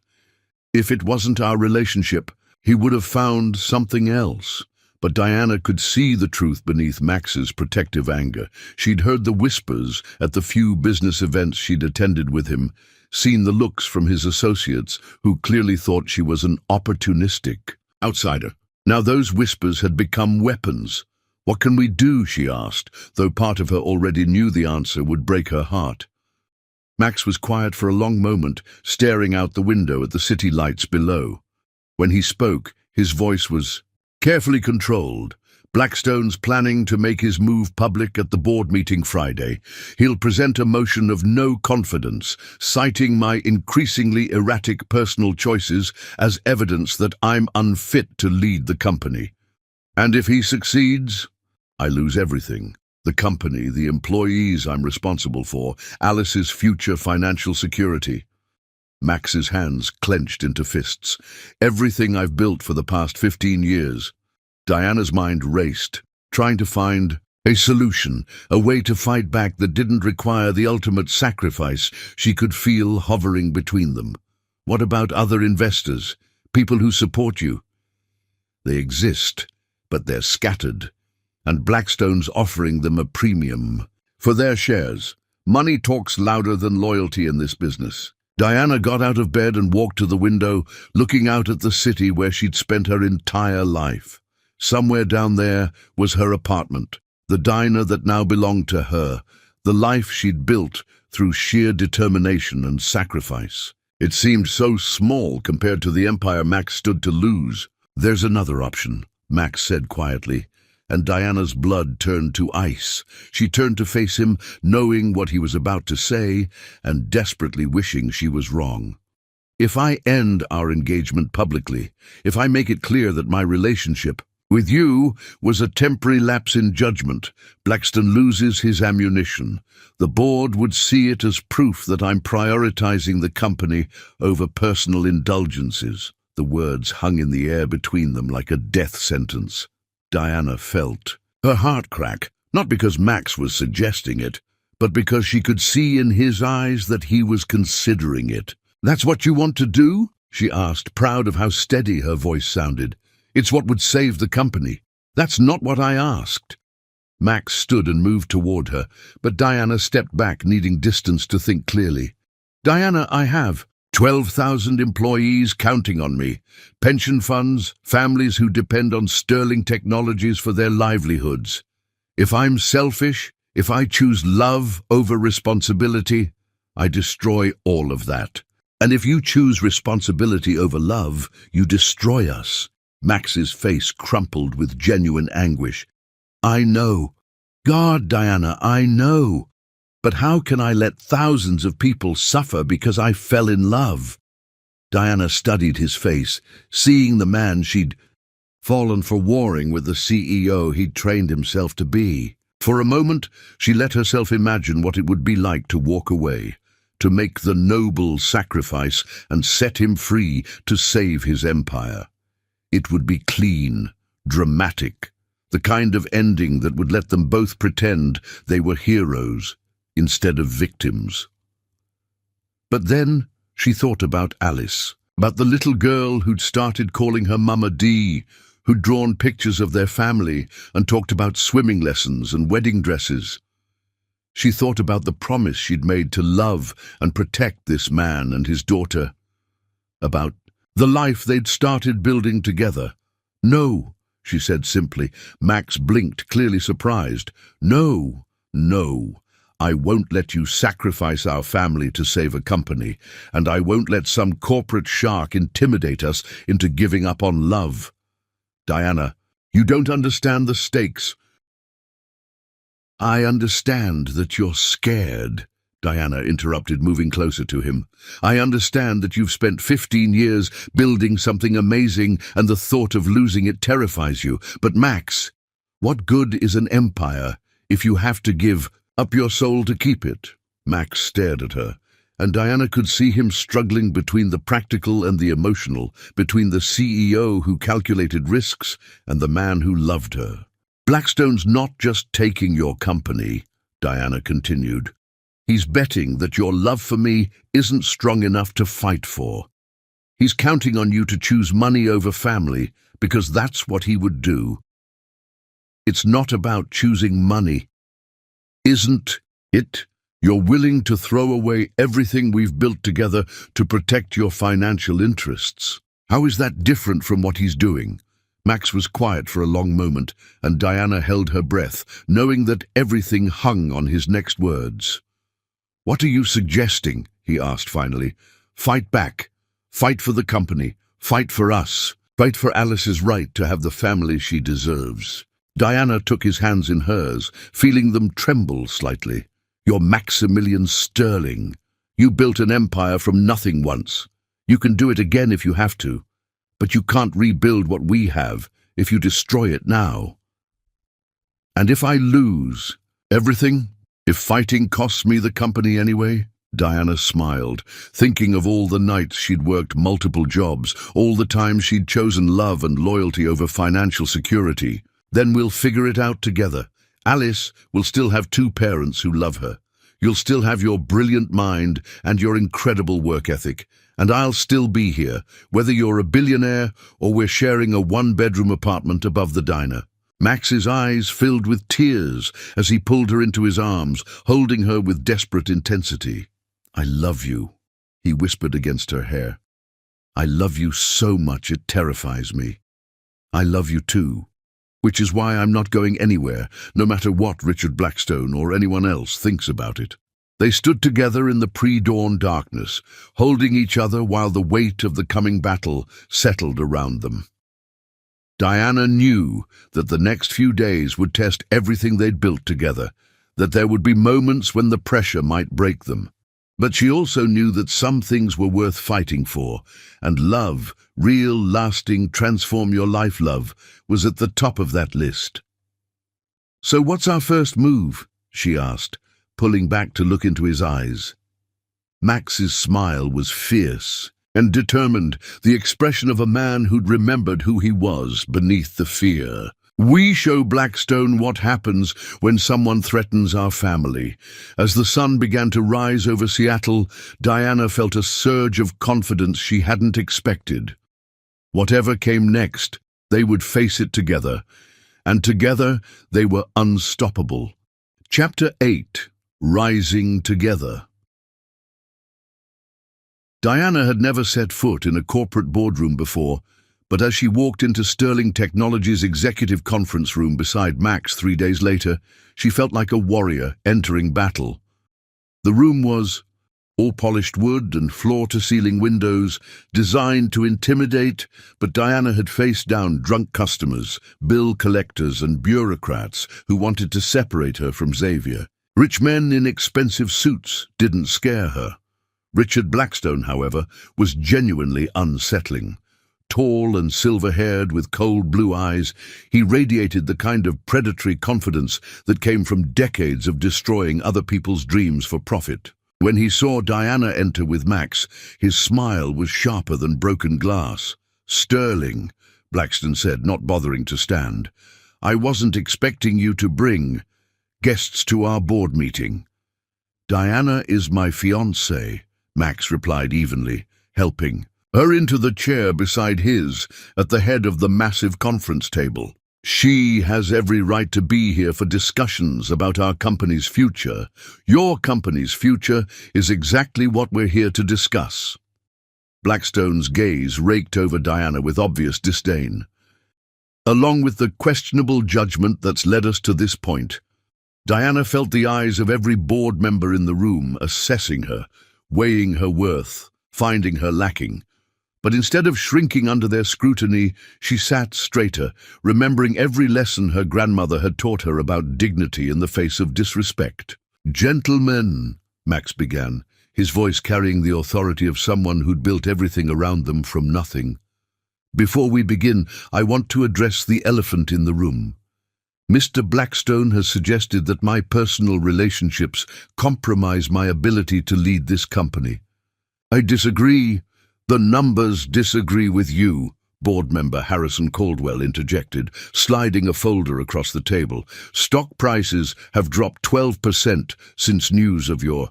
If it wasn't our relationship, he would have found something else." But Diana could see the truth beneath Max's protective anger. She'd heard the whispers at the few business events she'd attended with him, seen the looks from his associates, who clearly thought she was an opportunistic outsider. Now those whispers had become weapons. "What can we do?" she asked, though part of her already knew the answer would break her heart. Max was quiet for a long moment, staring out the window at the city lights below. When he spoke, his voice was carefully controlled. "Blackstone's planning to make his move public at the board meeting Friday. He'll present a motion of no confidence, citing my increasingly erratic personal choices as evidence that I'm unfit to lead the company. And if he succeeds, I lose everything. The company, the employees I'm responsible for, Alice's future financial security." Max's hands clenched into fists. "Everything I've built for the past 15 years. Diana's mind raced, trying to find a solution, a way to fight back that didn't require the ultimate sacrifice she could feel hovering between them. "What about other investors? People who support you?" "They exist, but they're scattered, and Blackstone's offering them a premium for their shares. Money talks louder than loyalty in this business." Diana got out of bed and walked to the window, looking out at the city where she'd spent her entire life. Somewhere down there was her apartment, the diner that now belonged to her, the life she'd built through sheer determination and sacrifice. It seemed so small compared to the empire Max stood to lose. "There's another option," Max said quietly, and Diana's blood turned to ice. She turned to face him, knowing what he was about to say, and desperately wishing she was wrong. "If I end our engagement publicly, if I make it clear that my relationship with you was a temporary lapse in judgment, Blackstone loses his ammunition. The board would see it as proof that I'm prioritizing the company over personal indulgences." The words hung in the air between them like a death sentence. Diana felt her heart crack, not because Max was suggesting it, but because she could see in his eyes that he was considering it. "That's what you want to do?" she asked, proud of how steady her voice sounded. "It's what would save the company." "That's not what I asked." Max stood and moved toward her, but Diana stepped back, needing distance to think clearly. "Diana, I have 12,000 employees counting on me, pension funds, families who depend on sterling technologies for their livelihoods. If I'm selfish, if I choose love over responsibility, I destroy all of that. And if you choose responsibility over love, you destroy us." Max's face crumpled with genuine anguish. "I know. God, Diana, I know. But how can I let thousands of people suffer because I fell in love?" Diana studied his face, seeing the man she'd fallen for warring with the CEO he'd trained himself to be. For a moment, she let herself imagine what it would be like to walk away, to make the noble sacrifice and set him free to save his empire. It would be clean, dramatic, the kind of ending that would let them both pretend they were heroes instead of victims. But then she thought about Alice, about the little girl who'd started calling her Mama D, who'd drawn pictures of their family and talked about swimming lessons and wedding dresses. She thought about the promise she'd made to love and protect this man and his daughter, about the life they'd started building together. "No," she said simply. Max blinked, clearly surprised. "No, no. I won't let you sacrifice our family to save a company, and I won't let some corporate shark intimidate us into giving up on love. Diana, you don't understand the stakes." "I understand that you're scared," Diana interrupted, moving closer to him. "I understand that you've spent 15 years building something amazing and the thought of losing it terrifies you. But Max, what good is an empire if you have to give up your soul to keep it?" Max stared at her, and Diana could see him struggling between the practical and the emotional, between the CEO who calculated risks and the man who loved her. "Blackstone's not just taking your company," Diana continued. "He's betting that your love for me isn't strong enough to fight for. He's counting on you to choose money over family, because that's what he would do. It's not about choosing money, isn't it? You're willing to throw away everything we've built together to protect your financial interests. How is that different from what he's doing?" Max was quiet for a long moment, and Diana held her breath, knowing that everything hung on his next words. "What are you suggesting?" he asked finally. "Fight back. Fight for the company. Fight for us. Fight for Alice's right to have the family she deserves." Diana took his hands in hers, feeling them tremble slightly. "You're Maximilian Sterling. You built an empire from nothing once. You can do it again if you have to. But you can't rebuild what we have if you destroy it now. And if I lose everything, if fighting costs me the company anyway?" Diana smiled, thinking of all the nights she'd worked multiple jobs, all the times she'd chosen love and loyalty over financial security. "Then we'll figure it out together. Alice will still have two parents who love her. You'll still have your brilliant mind and your incredible work ethic. And I'll still be here, whether you're a billionaire or we're sharing a one-bedroom apartment above the diner." Max's eyes filled with tears as he pulled her into his arms, holding her with desperate intensity. "I love you," he whispered against her hair. "I love you so much it terrifies me. I love you too." which is why I'm not going anywhere, no matter what Richard Blackstone or anyone else thinks about it." They stood together in the pre-dawn darkness, holding each other while the weight of the coming battle settled around them. Diana knew that the next few days would test everything they'd built together, that there would be moments when the pressure might break them. But she also knew that some things were worth fighting for, and love, real, lasting, transform-your-life love, was at the top of that list. "So what's our first move?" she asked, pulling back to look into his eyes. Max's smile was fierce and determined, the expression of a man who'd remembered who he was beneath the fear. "We show Blackstone what happens when someone threatens our family." As the sun began to rise over Seattle, Diana felt a surge of confidence she hadn't expected. Whatever came next, they would face it together, and together they were unstoppable. Chapter 8. Rising Together. Diana had never set foot in a corporate boardroom before, but as she walked into Sterling Technologies' executive conference room beside Max 3 days later, she felt like a warrior entering battle. The room was all polished wood and floor-to-ceiling windows, designed to intimidate, but Diana had faced down drunk customers, bill collectors and bureaucrats who wanted to separate her from Xavier. Rich men in expensive suits didn't scare her. Richard Blackstone, however, was genuinely unsettling. Tall and silver-haired with cold blue eyes, he radiated the kind of predatory confidence that came from decades of destroying other people's dreams for profit. When he saw Diana enter with Max, his smile was sharper than broken glass. "Sterling," Blackstone said, not bothering to stand. "I wasn't expecting you to bring guests to our board meeting." "Diana is my fiancée," Max replied evenly, helping her into the chair beside his at the head of the massive conference table. "She has every right to be here for discussions about our company's future. Your company's future is exactly what we're here to discuss." Blackstone's gaze raked over Diana with obvious disdain. "Along with the questionable judgment that's led us to this point." Diana felt the eyes of every board member in the room assessing her, weighing her worth, finding her lacking. But instead of shrinking under their scrutiny, she sat straighter, remembering every lesson her grandmother had taught her about dignity in the face of disrespect. "Gentlemen," Max began, his voice carrying the authority of someone who'd built everything around them from nothing. "Before we begin, I want to address the elephant in the room. Mr. Blackstone has suggested that my personal relationships compromise my ability to lead this company. I disagree. The numbers disagree with you," board member Harrison Caldwell interjected, sliding a folder across the table. "Stock prices have dropped 12% since news of your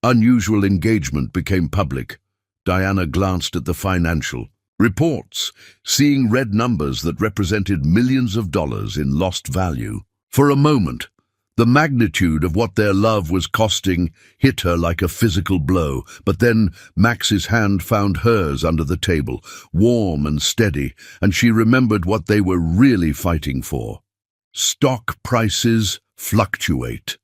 unusual engagement became public." Diana glanced at the financial reports, seeing red numbers that represented millions of dollars in lost value. For a moment, the magnitude of what their love was costing hit her like a physical blow, but then Max's hand found hers under the table, warm and steady, and she remembered what they were really fighting for. "Stock prices fluctuate,"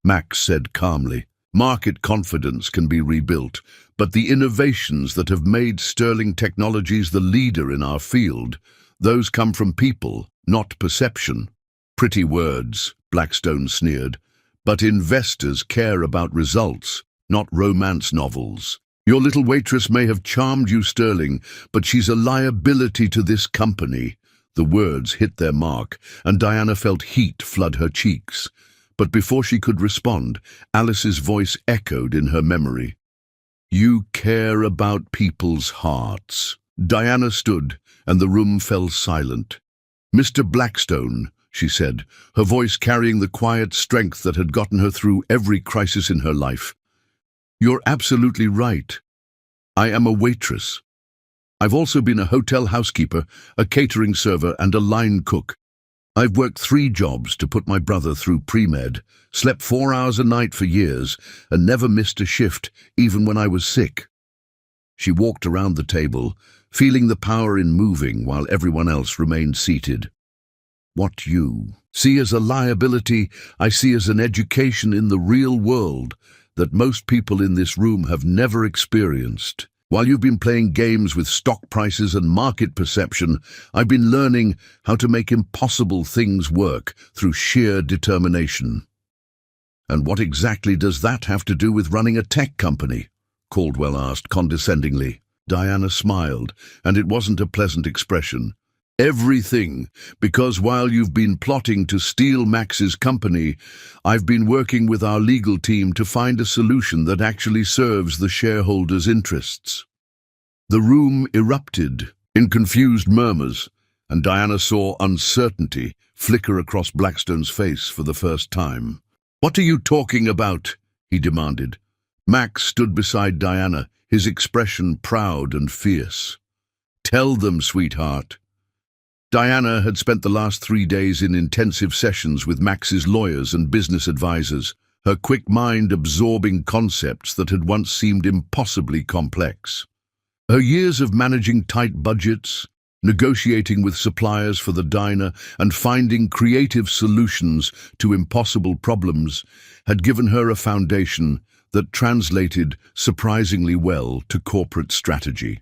Max said calmly. "Market confidence can be rebuilt, but the innovations that have made Sterling Technologies the leader in our field, those come from people, not perception." "Pretty words," Blackstone sneered, "but investors care about results, not romance novels. Your little waitress may have charmed you, Sterling, but she's a liability to this company." The words hit their mark, and Diana felt heat flood her cheeks. But before she could respond, Alice's voice echoed in her memory. "You care about people's hearts." Diana stood, and the room fell silent. "Mr. Blackstone," she said, her voice carrying the quiet strength that had gotten her through every crisis in her life. "You're absolutely right. I am a waitress. I've also been a hotel housekeeper, a catering server, and a line cook. I've worked 3 jobs to put my brother through pre-med, slept 4 hours a night for years, and never missed a shift, even when I was sick." She walked around the table, feeling the power in moving while everyone else remained seated. What you see as a liability, I see as an education in the real world that most people in this room have never experienced. While you've been playing games with stock prices and market perception, I've been learning how to make impossible things work through sheer determination. And what exactly does that have to do with running a tech company? Caldwell asked condescendingly. Diana smiled, and it wasn't a pleasant expression. Everything, because while you've been plotting to steal Max's company, I've been working with our legal team to find a solution that actually serves the shareholders' interests. The room erupted in confused murmurs, and Diana saw uncertainty flicker across Blackstone's face for the first time. "What are you talking about?" he demanded. Max stood beside Diana, his expression proud and fierce. "Tell them, sweetheart." Diana had spent the last 3 days in intensive sessions with Max's lawyers and business advisors, her quick mind absorbing concepts that had once seemed impossibly complex. Her years of managing tight budgets, negotiating with suppliers for the diner, and finding creative solutions to impossible problems had given her a foundation that translated surprisingly well to corporate strategy.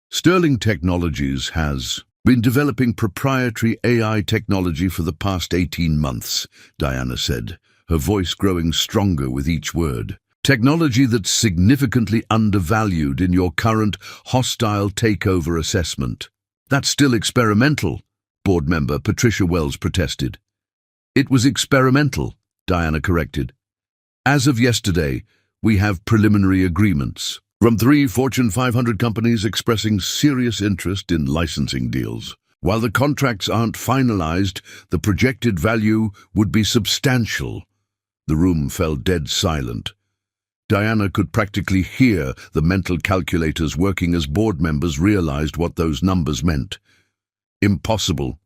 Sterling Technologies has been developing proprietary AI technology for the past 18 months, Diana said, her voice growing stronger with each word. Technology that's significantly undervalued in your current hostile takeover assessment. That's still experimental, board member Patricia Wells protested. It was experimental, Diana corrected. As of yesterday, we have preliminary agreements from 3 Fortune 500 companies expressing serious interest in licensing deals. While the contracts aren't finalized, the projected value would be substantial. The room fell dead silent. Diana could practically hear the mental calculators working as board members realized what those numbers meant. "Impossible,"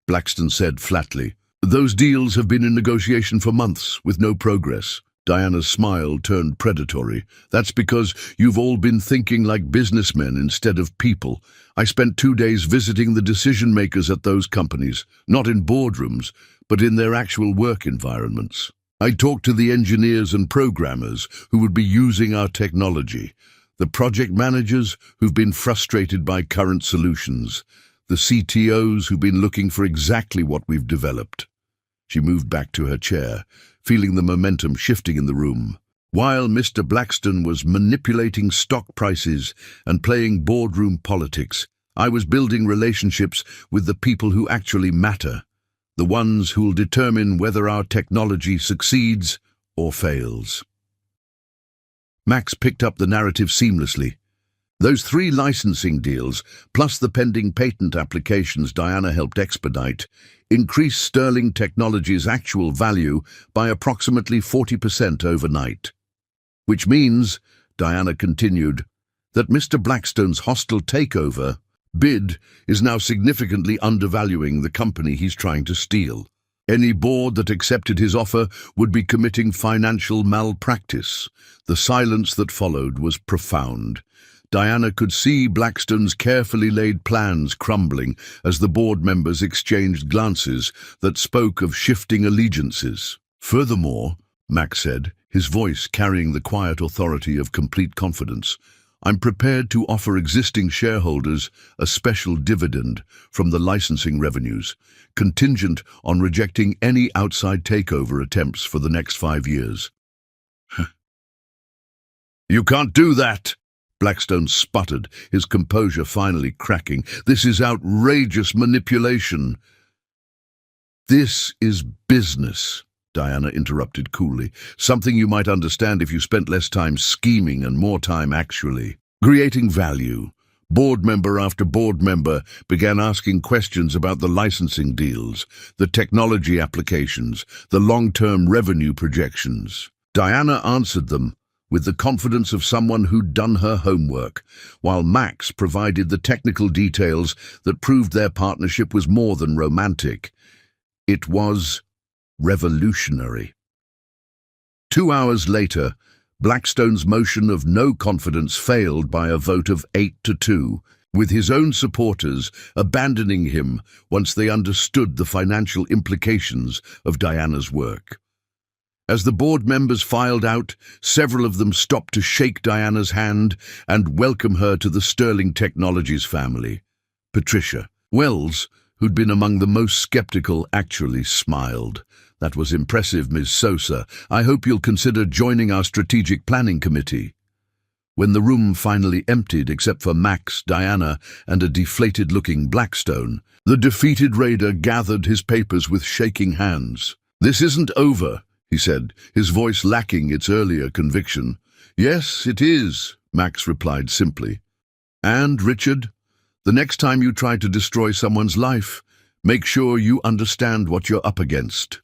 Blackstone said flatly. "Those deals have been in negotiation for months, with no progress." Diana's smile turned predatory. "That's because you've all been thinking like businessmen instead of people. I spent 2 days visiting the decision-makers at those companies, not in boardrooms, but in their actual work environments. I talked to the engineers and programmers who would be using our technology, the project managers who've been frustrated by current solutions, the CTOs who've been looking for exactly what we've developed." She moved back to her chair, feeling the momentum shifting in the room. While Mr. Blackstone was manipulating stock prices and playing boardroom politics, I was building relationships with the people who actually matter, the ones who'll determine whether our technology succeeds or fails. Max picked up the narrative seamlessly. Those 3 licensing deals, plus the pending patent applications Diana helped expedite, increased Sterling Technologies' actual value by approximately 40% overnight. Which means, Diana continued, that Mr. Blackstone's hostile takeover bid is now significantly undervaluing the company he's trying to steal. Any board that accepted his offer would be committing financial malpractice. The silence that followed was profound. Diana could see Blackstone's carefully laid plans crumbling as the board members exchanged glances that spoke of shifting allegiances. "Furthermore," Max said, his voice carrying the quiet authority of complete confidence, "I'm prepared to offer existing shareholders a special dividend from the licensing revenues, contingent on rejecting any outside takeover attempts for the next 5 years." "You can't do that!" Blackstone sputtered, his composure finally cracking. "This is outrageous manipulation." "This is business," Diana interrupted coolly. "Something you might understand if you spent less time scheming and more time actually creating value." Board member after board member began asking questions about the licensing deals, the technology applications, the long-term revenue projections. Diana answered them with the confidence of someone who'd done her homework, while Max provided the technical details that proved their partnership was more than romantic. It was revolutionary. 2 hours later, Blackstone's motion of no confidence failed by a vote of 8-2. with his own supporters abandoning him once they understood the financial implications of Diana's work. As the board members filed out, several of them stopped to shake Diana's hand and welcome her to the Sterling Technologies family. Patricia Wells, who'd been among the most skeptical, actually smiled. "That was impressive, Ms. Sosa. I hope you'll consider joining our strategic planning committee." When the room finally emptied except for Max, Diana, and a deflated-looking Blackstone, the defeated raider gathered his papers with shaking hands. "This isn't over," he said, his voice lacking its earlier conviction. "Yes, it is," Max replied simply. "And, Richard, the next time you try to destroy someone's life, make sure you understand what you're up against."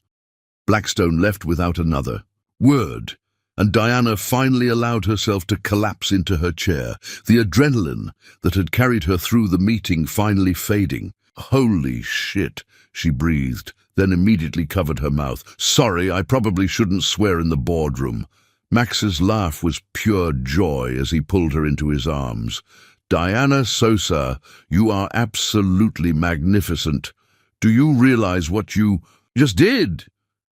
Blackstone left without another word, and Diana finally allowed herself to collapse into her chair, the adrenaline that had carried her through the meeting finally fading. "Holy shit," she breathed, then immediately covered her mouth. "Sorry, I probably shouldn't swear in the boardroom." Max's laugh was pure joy as he pulled her into his arms. "Diana Sosa, you are absolutely magnificent. Do you realize what you just did?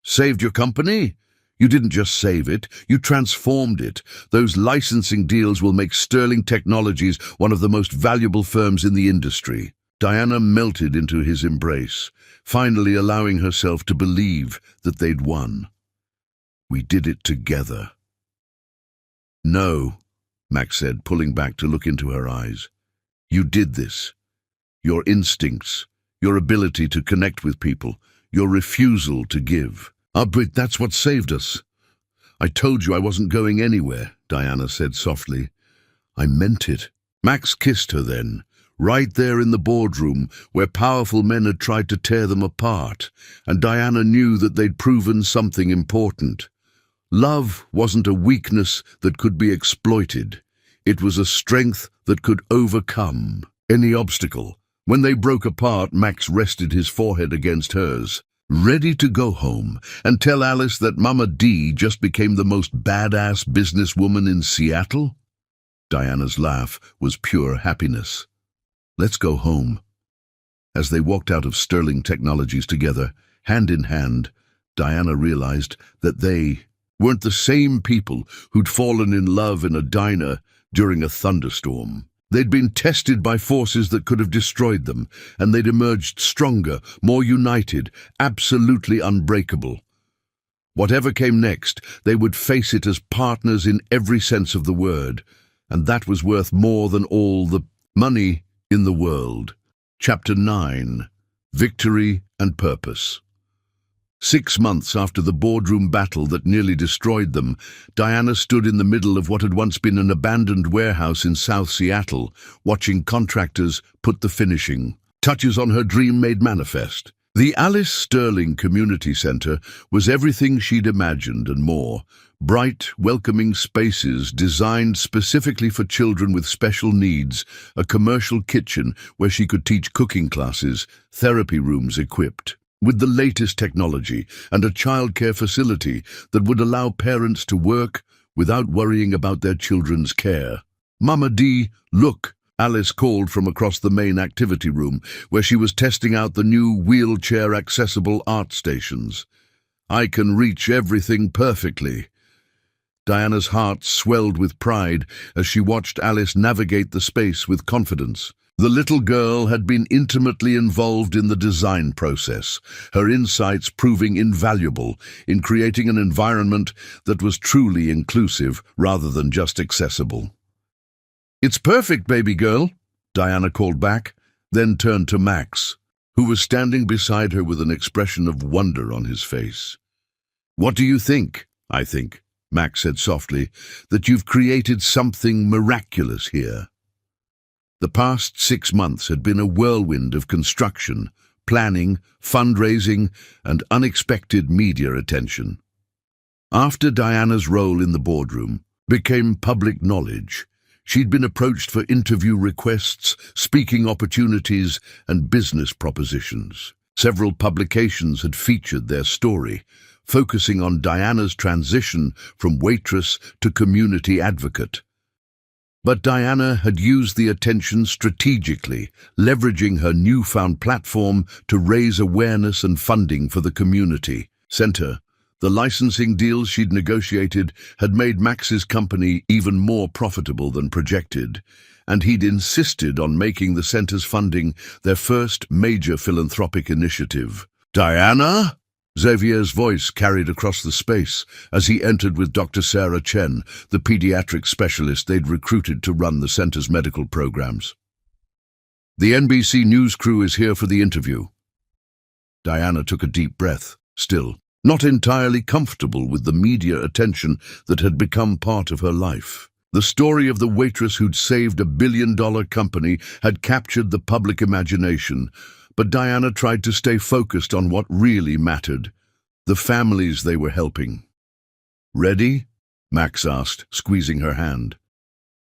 Saved your company? You didn't just save it, you transformed it. Those licensing deals will make Sterling Technologies one of the most valuable firms in the industry." Diana melted into his embrace, finally allowing herself to believe that they'd won. "We did it together." "No," Max said, pulling back to look into her eyes. "You did this. Your instincts, your ability to connect with people, your refusal to give. But that's what saved us." "I told you I wasn't going anywhere," Diana said softly. "I meant it." Max kissed her then, right there in the boardroom where powerful men had tried to tear them apart, and Diana knew that they'd proven something important. Love wasn't a weakness that could be exploited. It was a strength that could overcome any obstacle. When they broke apart, Max rested his forehead against hers, ready to go home and tell Alice that Mama D just became the most badass businesswoman in Seattle. Diana's laugh was pure happiness. "Let's go home." As they walked out of Sterling Technologies together, hand in hand, Diana realized that they weren't the same people who'd fallen in love in a diner during a thunderstorm. They'd been tested by forces that could have destroyed them, and they'd emerged stronger, more united, absolutely unbreakable. Whatever came next, they would face it as partners in every sense of the word, and that was worth more than all the money in the world. Chapter 9. Victory and Purpose. 6 months after the boardroom battle that nearly destroyed them, Diana stood in the middle of what had once been an abandoned warehouse in South Seattle, watching contractors put the finishing touches on her dream made manifest. The Alice Sterling Community Center was everything she'd imagined and more. Bright, welcoming spaces designed specifically for children with special needs, a commercial kitchen where she could teach cooking classes, therapy rooms equipped with the latest technology, and a childcare facility that would allow parents to work without worrying about their children's care. "Mama D, look," Alice called from across the main activity room, where she was testing out the new wheelchair-accessible art stations. "I can reach everything perfectly." Diana's heart swelled with pride as she watched Alice navigate the space with confidence. The little girl had been intimately involved in the design process, her insights proving invaluable in creating an environment that was truly inclusive rather than just accessible. "It's perfect, baby girl," Diana called back, then turned to Max, who was standing beside her with an expression of wonder on his face. "What do you think?" "I think," Max said softly, "that you've created something miraculous here." The past 6 months had been a whirlwind of construction, planning, fundraising, and unexpected media attention. After Diana's role in the boardroom became public knowledge, she'd been approached for interview requests, speaking opportunities, and business propositions. Several publications had featured their story, focusing on Diana's transition from waitress to community advocate. But Diana had used the attention strategically, leveraging her newfound platform to raise awareness and funding for the community center. The licensing deals she'd negotiated had made Max's company even more profitable than projected, and he'd insisted on making the center's funding their first major philanthropic initiative. "Diana?" Xavier's voice carried across the space as he entered with Dr. Sarah Chen, the pediatric specialist they'd recruited to run the center's medical programs. "The NBC News crew is here for the interview." Diana took a deep breath, still not entirely comfortable with the media attention that had become part of her life. The story of the waitress who'd saved $1 billion company had captured the public imagination, but Diana tried to stay focused on what really mattered, the families they were helping. "Ready?" Max asked, squeezing her hand.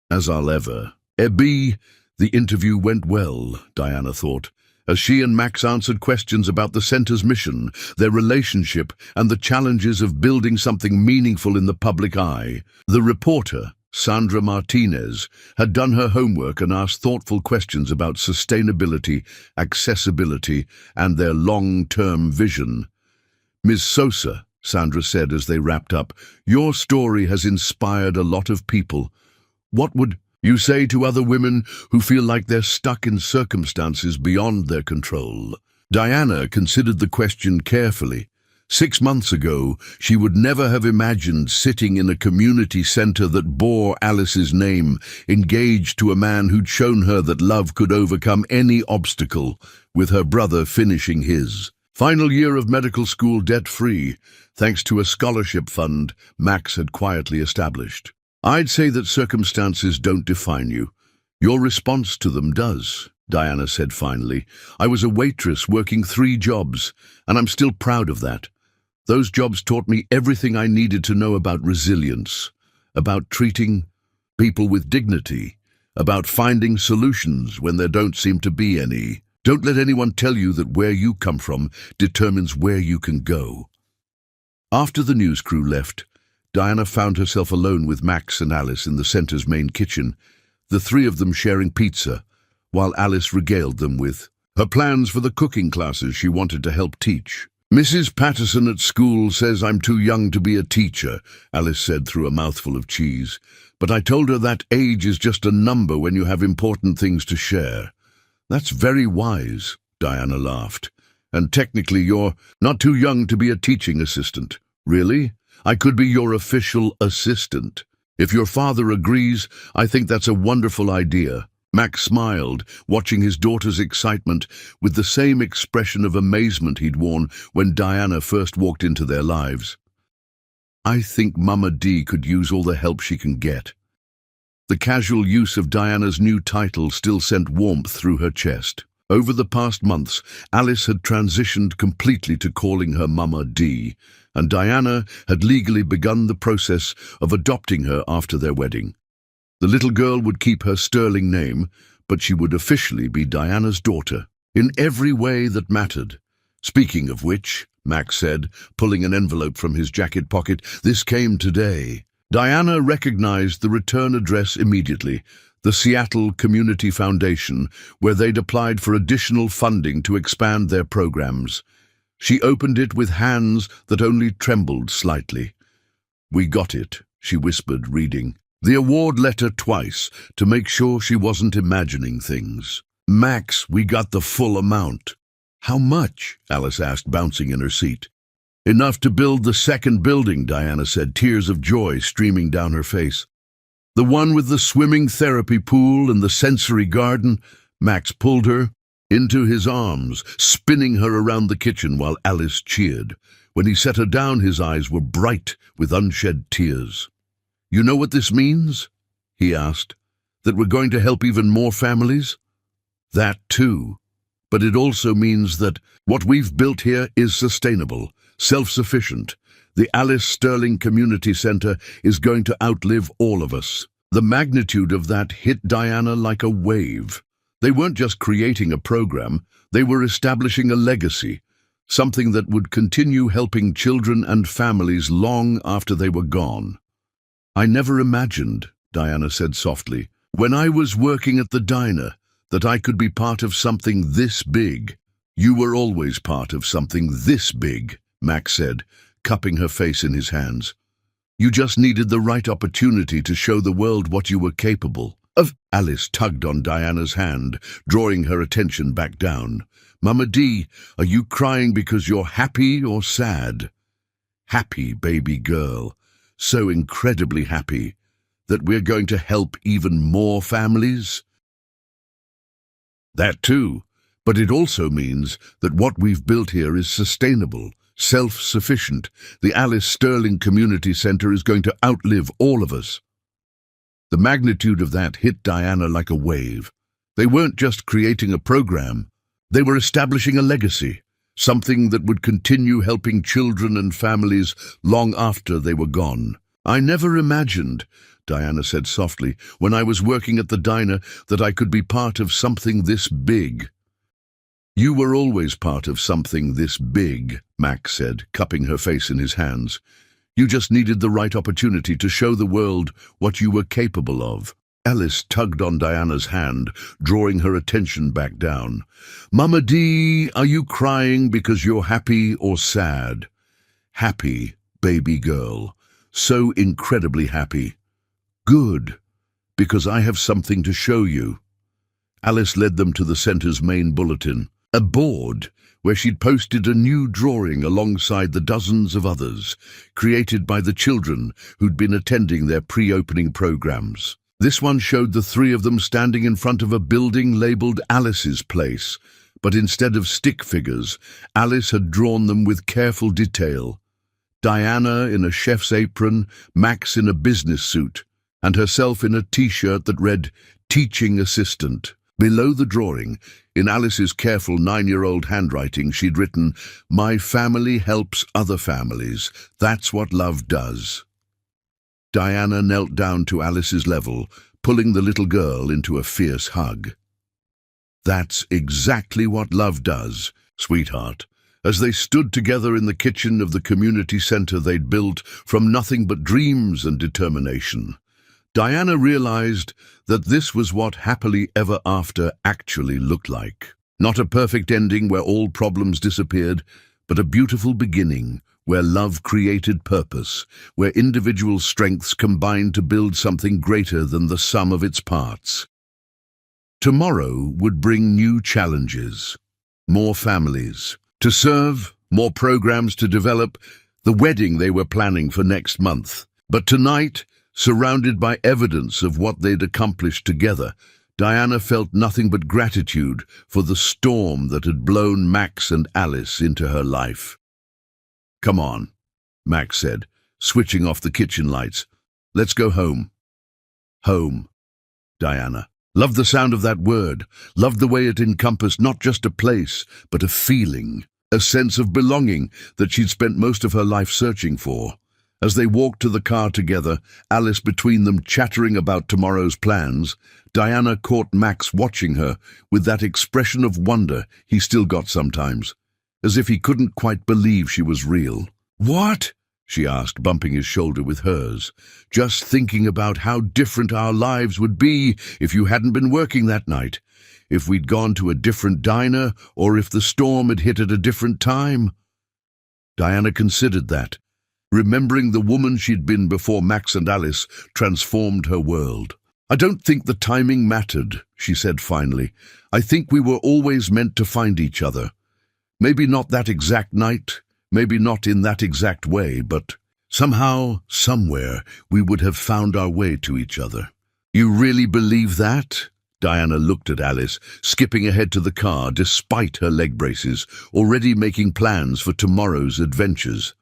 "As I'll ever." The interview went well, Diana thought, as she and Max answered questions about the center's mission, their relationship, and the challenges of building something meaningful in the public eye. The reporter, Sandra Martinez, had done her homework and asked thoughtful questions about sustainability, accessibility, and their long-term vision. "Ms. Sosa," Sandra said as they wrapped up, "your story has inspired a lot of people. What would you say to other women who feel like they're stuck in circumstances beyond their control?" Diana considered the question carefully. 6 months ago, she would never have imagined sitting in a community center that bore Alice's name, engaged to a man who'd shown her that love could overcome any obstacle, with her brother finishing his final year of medical school debt-free, thanks to a scholarship fund Max had quietly established. "I'd say that circumstances don't define you. Your response to them does," Diana said finally. "I was a waitress working 3 jobs, and I'm still proud of that. Those jobs taught me everything I needed to know about resilience, about treating people with dignity, about finding solutions when there don't seem to be any. Don't let anyone tell you that where you come from determines where you can go." After the news crew left, Diana found herself alone with Max and Alice in the center's main kitchen, the 3 of them sharing pizza, while Alice regaled them with her plans for the cooking classes she wanted to help teach. "Mrs. Patterson at school says I'm too young to be a teacher," Alice said through a mouthful of cheese. "But I told her that age is just a number when you have important things to share." "That's very wise," Diana laughed. "And technically you're not too young to be a teaching assistant." "Really? I could be your official assistant. If your father agrees, I think that's a wonderful idea." Max smiled, watching his daughter's excitement with the same expression of amazement he'd worn when Diana first walked into their lives. "I think Mama D could use all the help she can get." The casual use of Diana's new title still sent warmth through her chest. Over the past months, Alice had transitioned completely to calling her Mama D, and Diana had legally begun the process of adopting her after their wedding. The little girl would keep her sterling name, but she would officially be Diana's daughter, in every way that mattered. "Speaking of which," Max said, pulling an envelope from his jacket pocket, "this came today." Diana recognized the return address immediately, the Seattle Community Foundation, where they'd applied for additional funding to expand their programs. She opened it with hands that only trembled slightly. "We got it," she whispered, reading the award letter twice to make sure she wasn't imagining things. "Max, we got the full amount." "How much?" Alice asked, bouncing in her seat. "Enough to build the 2nd building," Diana said, tears of joy streaming down her face. "The one with the swimming therapy pool and the sensory garden." Max pulled her into his arms, spinning her around the kitchen while Alice cheered. When he set her down, his eyes were bright with unshed tears. "You know what this means?" he asked. "That we're going to help even more families?" "That too. But it also means that what we've built here is sustainable, self-sufficient. The Alice Sterling Community Center is going to outlive all of us." The magnitude of that hit Diana like a wave. They weren't just creating a program, they were establishing a legacy, something that would continue helping children and families long after they were gone. "I never imagined," Diana said softly, When I was working at the diner, that I could be part of something this big. You were always part of something this big, Max said, cupping her face in his hands. You just needed the right opportunity to show the world what you were capable of. Alice tugged on Diana's hand, drawing her attention back down. Mama D, are you crying because you're happy or sad? Happy, baby girl. So incredibly happy that we're going to help even more families? That too, but it also means that what we've built here is sustainable, self-sufficient. The Alice Sterling Community Center is going to outlive all of us. The magnitude of that hit Diana like a wave. They weren't just creating a program, they were establishing a legacy, something that would continue helping children and families long after they were gone. I never imagined, Diana said softly, when I was working at the diner, that I could be part of something this big. You were always part of something this big, Max said, cupping her face in his hands. You just needed the right opportunity to show the world what you were capable of. Alice tugged on Diana's hand, drawing her attention back down. Mama D, are you crying because you're happy or sad? Happy, baby girl. So incredibly happy. Good, because I have something to show you. Alice led them to the center's main bulletin, a board where she'd posted a new drawing alongside the dozens of others, created by the children who'd been attending their pre-opening programs. This one showed the three of them standing in front of a building labeled Alice's Place, but instead of stick figures, Alice had drawn them with careful detail. Diana in a chef's apron, Max in a business suit, and herself in a t-shirt that read, Teaching Assistant. Below the drawing, in Alice's careful 9-year-old handwriting, she'd written, My family helps other families. That's what love does. Diana knelt down to Alice's level, pulling the little girl into a fierce hug. That's exactly what love does, sweetheart. As they stood together in the kitchen of the community center they'd built from nothing but dreams and determination, Diana realized that this was what happily ever after actually looked like. Not a perfect ending where all problems disappeared, but a beautiful beginning where love created purpose, where individual strengths combined to build something greater than the sum of its parts. Tomorrow would bring new challenges, more families to serve, more programs to develop, the wedding they were planning for next month. But tonight, surrounded by evidence of what they'd accomplished together, Diana felt nothing but gratitude for the storm that had blown Max and Alice into her life. Come on, Max said, switching off the kitchen lights. Let's go home. Home, Diana. Loved the sound of that word, loved the way it encompassed not just a place, but a feeling, a sense of belonging that she'd spent most of her life searching for. As they walked to the car together, Alice between them chattering about tomorrow's plans, Diana caught Max watching her with that expression of wonder he still got sometimes, as if he couldn't quite believe she was real. What? She asked, bumping his shoulder with hers. Just thinking about how different our lives would be if you hadn't been working that night, if we'd gone to a different diner, or if the storm had hit at a different time. Diana considered that, remembering the woman she'd been before Max and Alice transformed her world. I don't think the timing mattered, she said finally. I think we were always meant to find each other. Maybe not that exact night, maybe not in that exact way, but somehow, somewhere, we would have found our way to each other. You really believe that? Diana looked at Alice, skipping ahead to the car despite her leg braces, already making plans for tomorrow's adventures.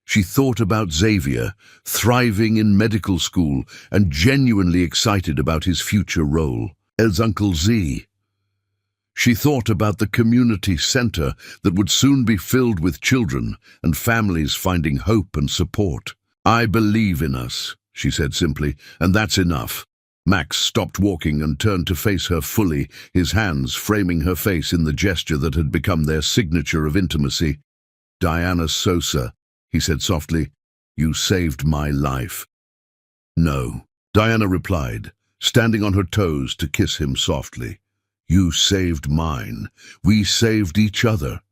She thought about Xavier, thriving in medical school and genuinely excited about his future role as Uncle Z. She thought about the community center that would soon be filled with children and families finding hope and support. I believe in us, she said simply, and that's enough. Max stopped walking and turned to face her fully, his hands framing her face in the gesture that had become their signature of intimacy. Diana Sosa, he said softly, you saved my life. No, Diana replied, standing on her toes to kiss him softly. "You saved mine. We saved each other."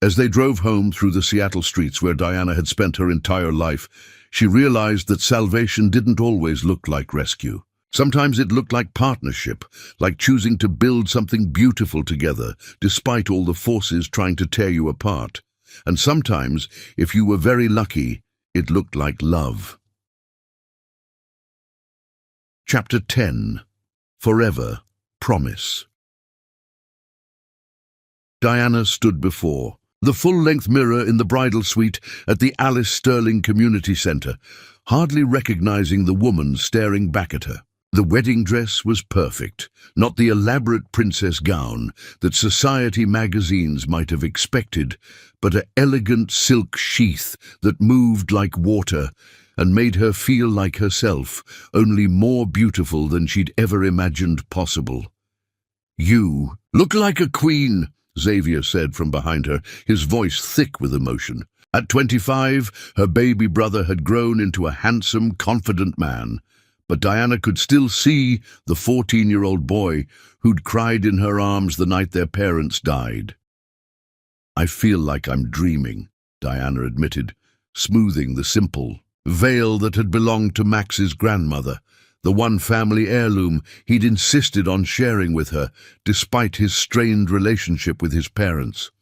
As they drove home through the Seattle streets where Diana had spent her entire life, she realized that salvation didn't always look like rescue. Sometimes it looked like partnership, like choosing to build something beautiful together, despite all the forces trying to tear you apart. And sometimes, if you were very lucky, it looked like love. Chapter 10. Forever Promise. Diana stood before the full-length mirror in the bridal suite at the Alice Sterling Community Center, hardly recognizing the woman staring back at her. The wedding dress was perfect, not the elaborate princess gown that society magazines might have expected, but an elegant silk sheath that moved like water and made her feel like herself, only more beautiful than she'd ever imagined possible. "You look like a queen," Xavier said from behind her, his voice thick with emotion. At 25, her baby brother had grown into a handsome, confident man, but Diana could still see the 14-year-old boy who'd cried in her arms the night their parents died. "I feel like I'm dreaming," Diana admitted, smoothing the simple veil that had belonged to Max's grandmother, the one family heirloom he'd insisted on sharing with her, despite his strained relationship with his parents.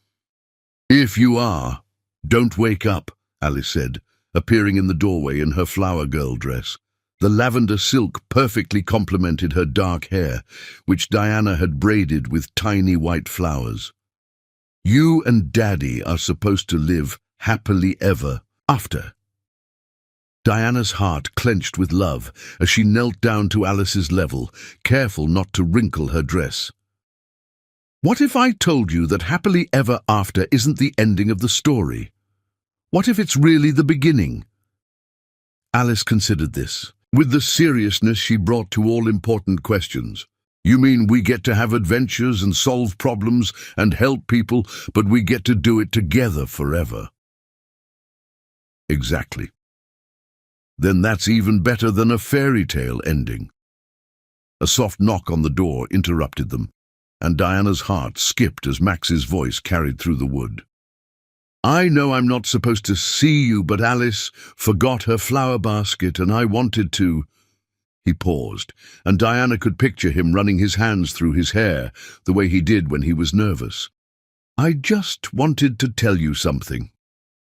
"If you are, don't wake up," Alice said, appearing in the doorway in her flower girl dress. The lavender silk perfectly complemented her dark hair, which Diana had braided with tiny white flowers. "You and Daddy are supposed to live happily ever after." Diana's heart clenched with love as she knelt down to Alice's level, careful not to wrinkle her dress. "What if I told you that happily ever after isn't the ending of the story? What if it's really the beginning?" Alice considered this, with the seriousness she brought to all important questions. "You mean we get to have adventures and solve problems and help people, but we get to do it together forever?" "Exactly. Then that's even better than a fairy tale ending." A soft knock on the door interrupted them, and Diana's heart skipped as Max's voice carried through the wood. "I know I'm not supposed to see you, but Alice forgot her flower basket and I wanted to—" He paused, and Diana could picture him running his hands through his hair, the way he did when he was nervous. "I just wanted to tell you something."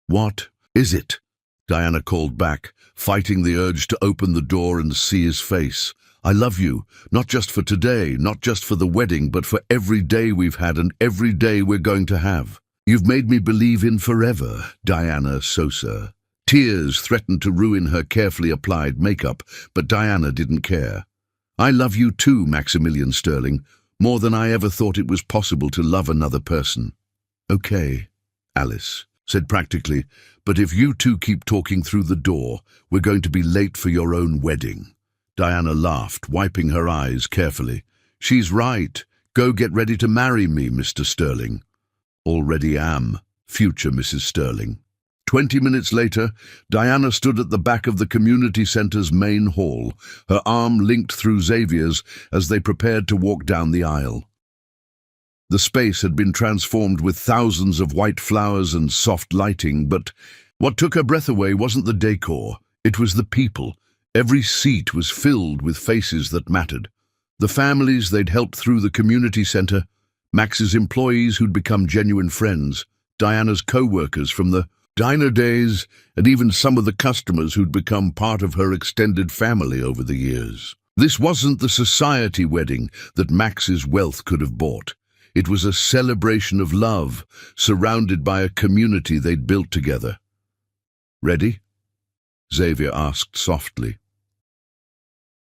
"What is it?" Diana called back, fighting the urge to open the door and see his face. "I love you, not just for today, not just for the wedding, but for every day we've had and every day we're going to have. You've made me believe in forever, Diana Sosa." Tears threatened to ruin her carefully applied makeup, but Diana didn't care. "I love you too, Maximilian Sterling, more than I ever thought it was possible to love another person." "Okay," Alice said practically, "but if you two keep talking through the door, we're going to be late for your own wedding." Diana laughed, wiping her eyes carefully. "She's right. Go get ready to marry me, Mr. Sterling." "Already am, future Mrs. Sterling." 20 minutes later, Diana stood at the back of the community center's main hall, her arm linked through Xavier's as they prepared to walk down the aisle. The space had been transformed with thousands of white flowers and soft lighting, but what took her breath away wasn't the decor, it was the people. Every seat was filled with faces that mattered. The families they'd helped through the community center, Max's employees who'd become genuine friends, Diana's co-workers from the diner days, and even some of the customers who'd become part of her extended family over the years. This wasn't the society wedding that Max's wealth could have bought. It was a celebration of love, surrounded by a community they'd built together. "Ready?" Xavier asked softly.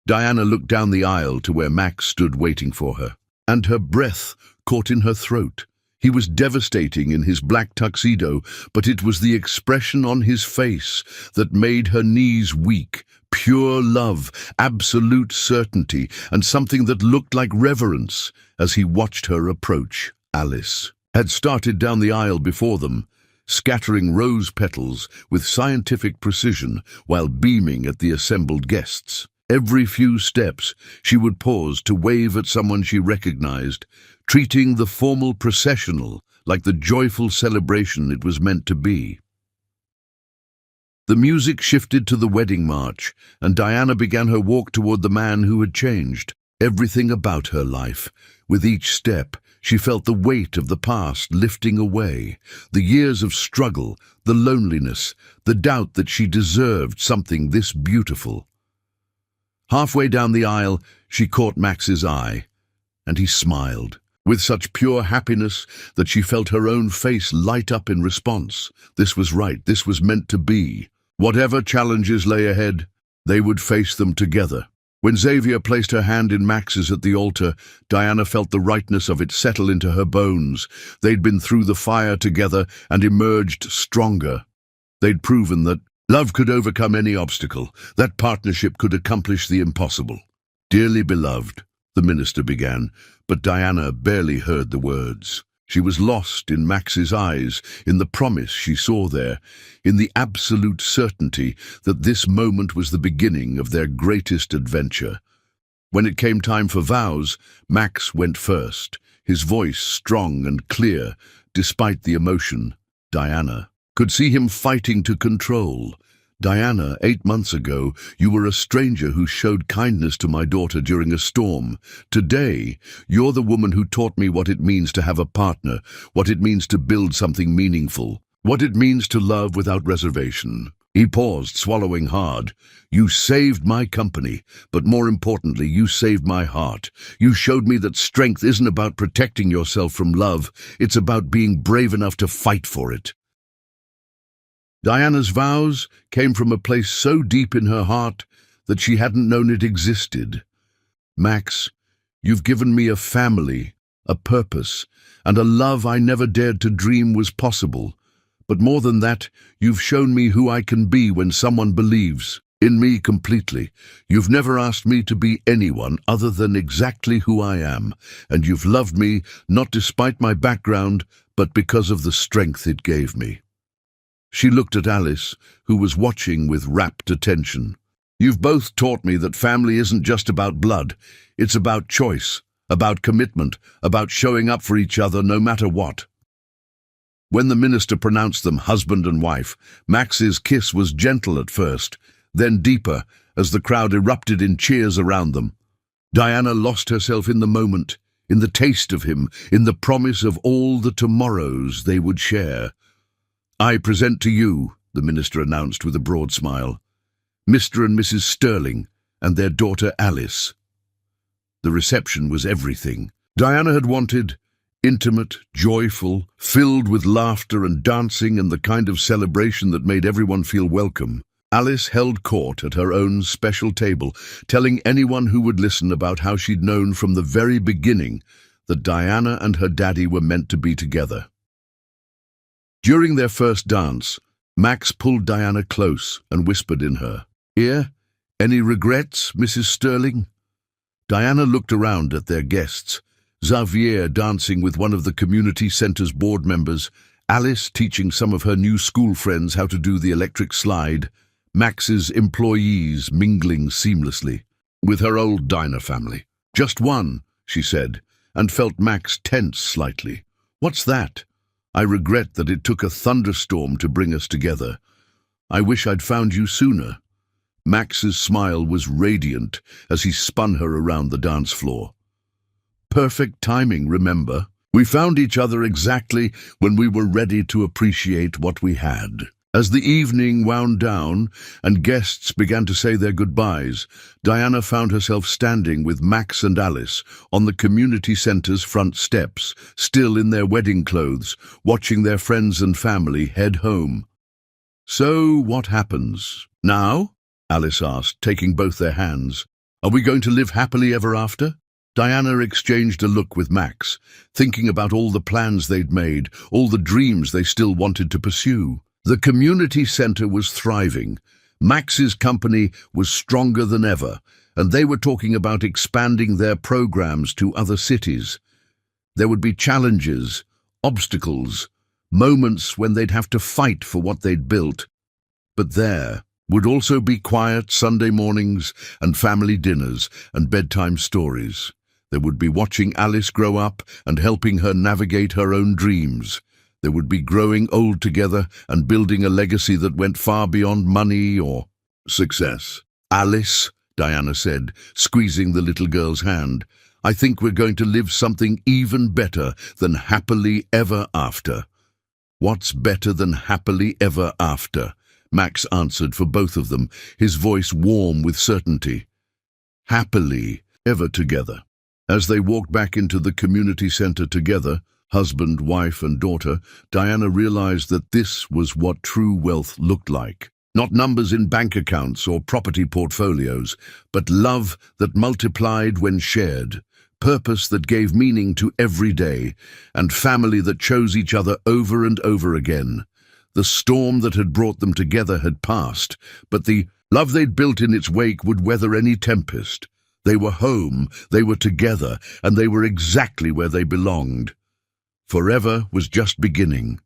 Diana looked down the aisle to where Max stood waiting for her, and her breath caught in her throat. He was devastating in his black tuxedo, but it was the expression on his face that made her knees weak. Pure love, absolute certainty, and something that looked like reverence as he watched her approach. Alice had started down the aisle before them, scattering rose petals with scientific precision while beaming at the assembled guests. Every few steps, she would pause to wave at someone she recognized, treating the formal processional like the joyful celebration it was meant to be. The music shifted to the wedding march, and Diana began her walk toward the man who had changed everything about her life. With each step, she felt the weight of the past lifting away, the years of struggle, the loneliness, the doubt that she deserved something this beautiful. Halfway down the aisle, she caught Max's eye, and he smiled, with such pure happiness that she felt her own face light up in response. This was right, this was meant to be. Whatever challenges lay ahead, they would face them together. When Xavier placed her hand in Max's at the altar, Diana felt the rightness of it settle into her bones. They'd been through the fire together and emerged stronger. They'd proven that love could overcome any obstacle, that partnership could accomplish the impossible. "Dearly beloved," the minister began, but Diana barely heard the words. She was lost in Max's eyes, in the promise she saw there, in the absolute certainty that this moment was the beginning of their greatest adventure. When it came time for vows, Max went first, his voice strong and clear, despite the emotion. Diana could see him fighting to control. "Diana, 8 months ago, you were a stranger who showed kindness to my daughter during a storm. Today, you're the woman who taught me what it means to have a partner, what it means to build something meaningful, what it means to love without reservation." He paused, swallowing hard. "You saved my company, but more importantly, you saved my heart. You showed me that strength isn't about protecting yourself from love, it's about being brave enough to fight for it." Diana's vows came from a place so deep in her heart that she hadn't known it existed. "Max, you've given me a family, a purpose, and a love I never dared to dream was possible. But more than that, you've shown me who I can be when someone believes in me completely. You've never asked me to be anyone other than exactly who I am, and you've loved me not despite my background, but because of the strength it gave me." She looked at Alice, who was watching with rapt attention. "You've both taught me that family isn't just about blood. It's about choice, about commitment, about showing up for each other no matter what." When the minister pronounced them husband and wife, Max's kiss was gentle at first, then deeper as the crowd erupted in cheers around them. Diana lost herself in the moment, in the taste of him, in the promise of all the tomorrows they would share. "I present to you," the minister announced with a broad smile, "Mr. and Mrs. Sterling and their daughter Alice." The reception was everything Diana had wanted: intimate, joyful, filled with laughter and dancing and the kind of celebration that made everyone feel welcome. Alice held court at her own special table, telling anyone who would listen about how she'd known from the very beginning that Diana and her daddy were meant to be together. During their first dance, Max pulled Diana close and whispered in her ear, "Any regrets, Mrs. Sterling?" Diana looked around at their guests: Xavier dancing with one of the community center's board members, Alice teaching some of her new school friends how to do the electric slide, Max's employees mingling seamlessly with her old diner family. "Just one," she said, and felt Max tense slightly. "What's that?" "I regret that it took a thunderstorm to bring us together. I wish I'd found you sooner." Max's smile was radiant as he spun her around the dance floor. "Perfect timing, remember? We found each other exactly when we were ready to appreciate what we had." As the evening wound down and guests began to say their goodbyes, Diana found herself standing with Max and Alice on the community center's front steps, still in their wedding clothes, watching their friends and family head home. "So, what happens now?" Alice asked, taking both their hands. "Are we going to live happily ever after?" Diana exchanged a look with Max, thinking about all the plans they'd made, all the dreams they still wanted to pursue. The community center was thriving. Max's company was stronger than ever, and they were talking about expanding their programs to other cities. There would be challenges, obstacles, moments when they'd have to fight for what they'd built. But there, Would also be quiet Sunday mornings and family dinners and bedtime stories. There would be watching Alice grow up and helping her navigate her own dreams. There would be growing old together and building a legacy that went far beyond money or success. Alice, Diana said, squeezing the little girl's hand, I think we're going to live something even better than happily ever after. What's better than happily ever after? Max answered for both of them, his voice warm with certainty. Happily ever together. As they walked back into the community center together, husband, wife, and daughter, Diana realized that this was what true wealth looked like. Not numbers in bank accounts or property portfolios, but love that multiplied when shared, purpose that gave meaning to every day, and family that chose each other over and over again. The storm that had brought them together had passed, but the love they'd built in its wake would weather any tempest. They were home, they were together, and they were exactly where they belonged. Forever was just beginning.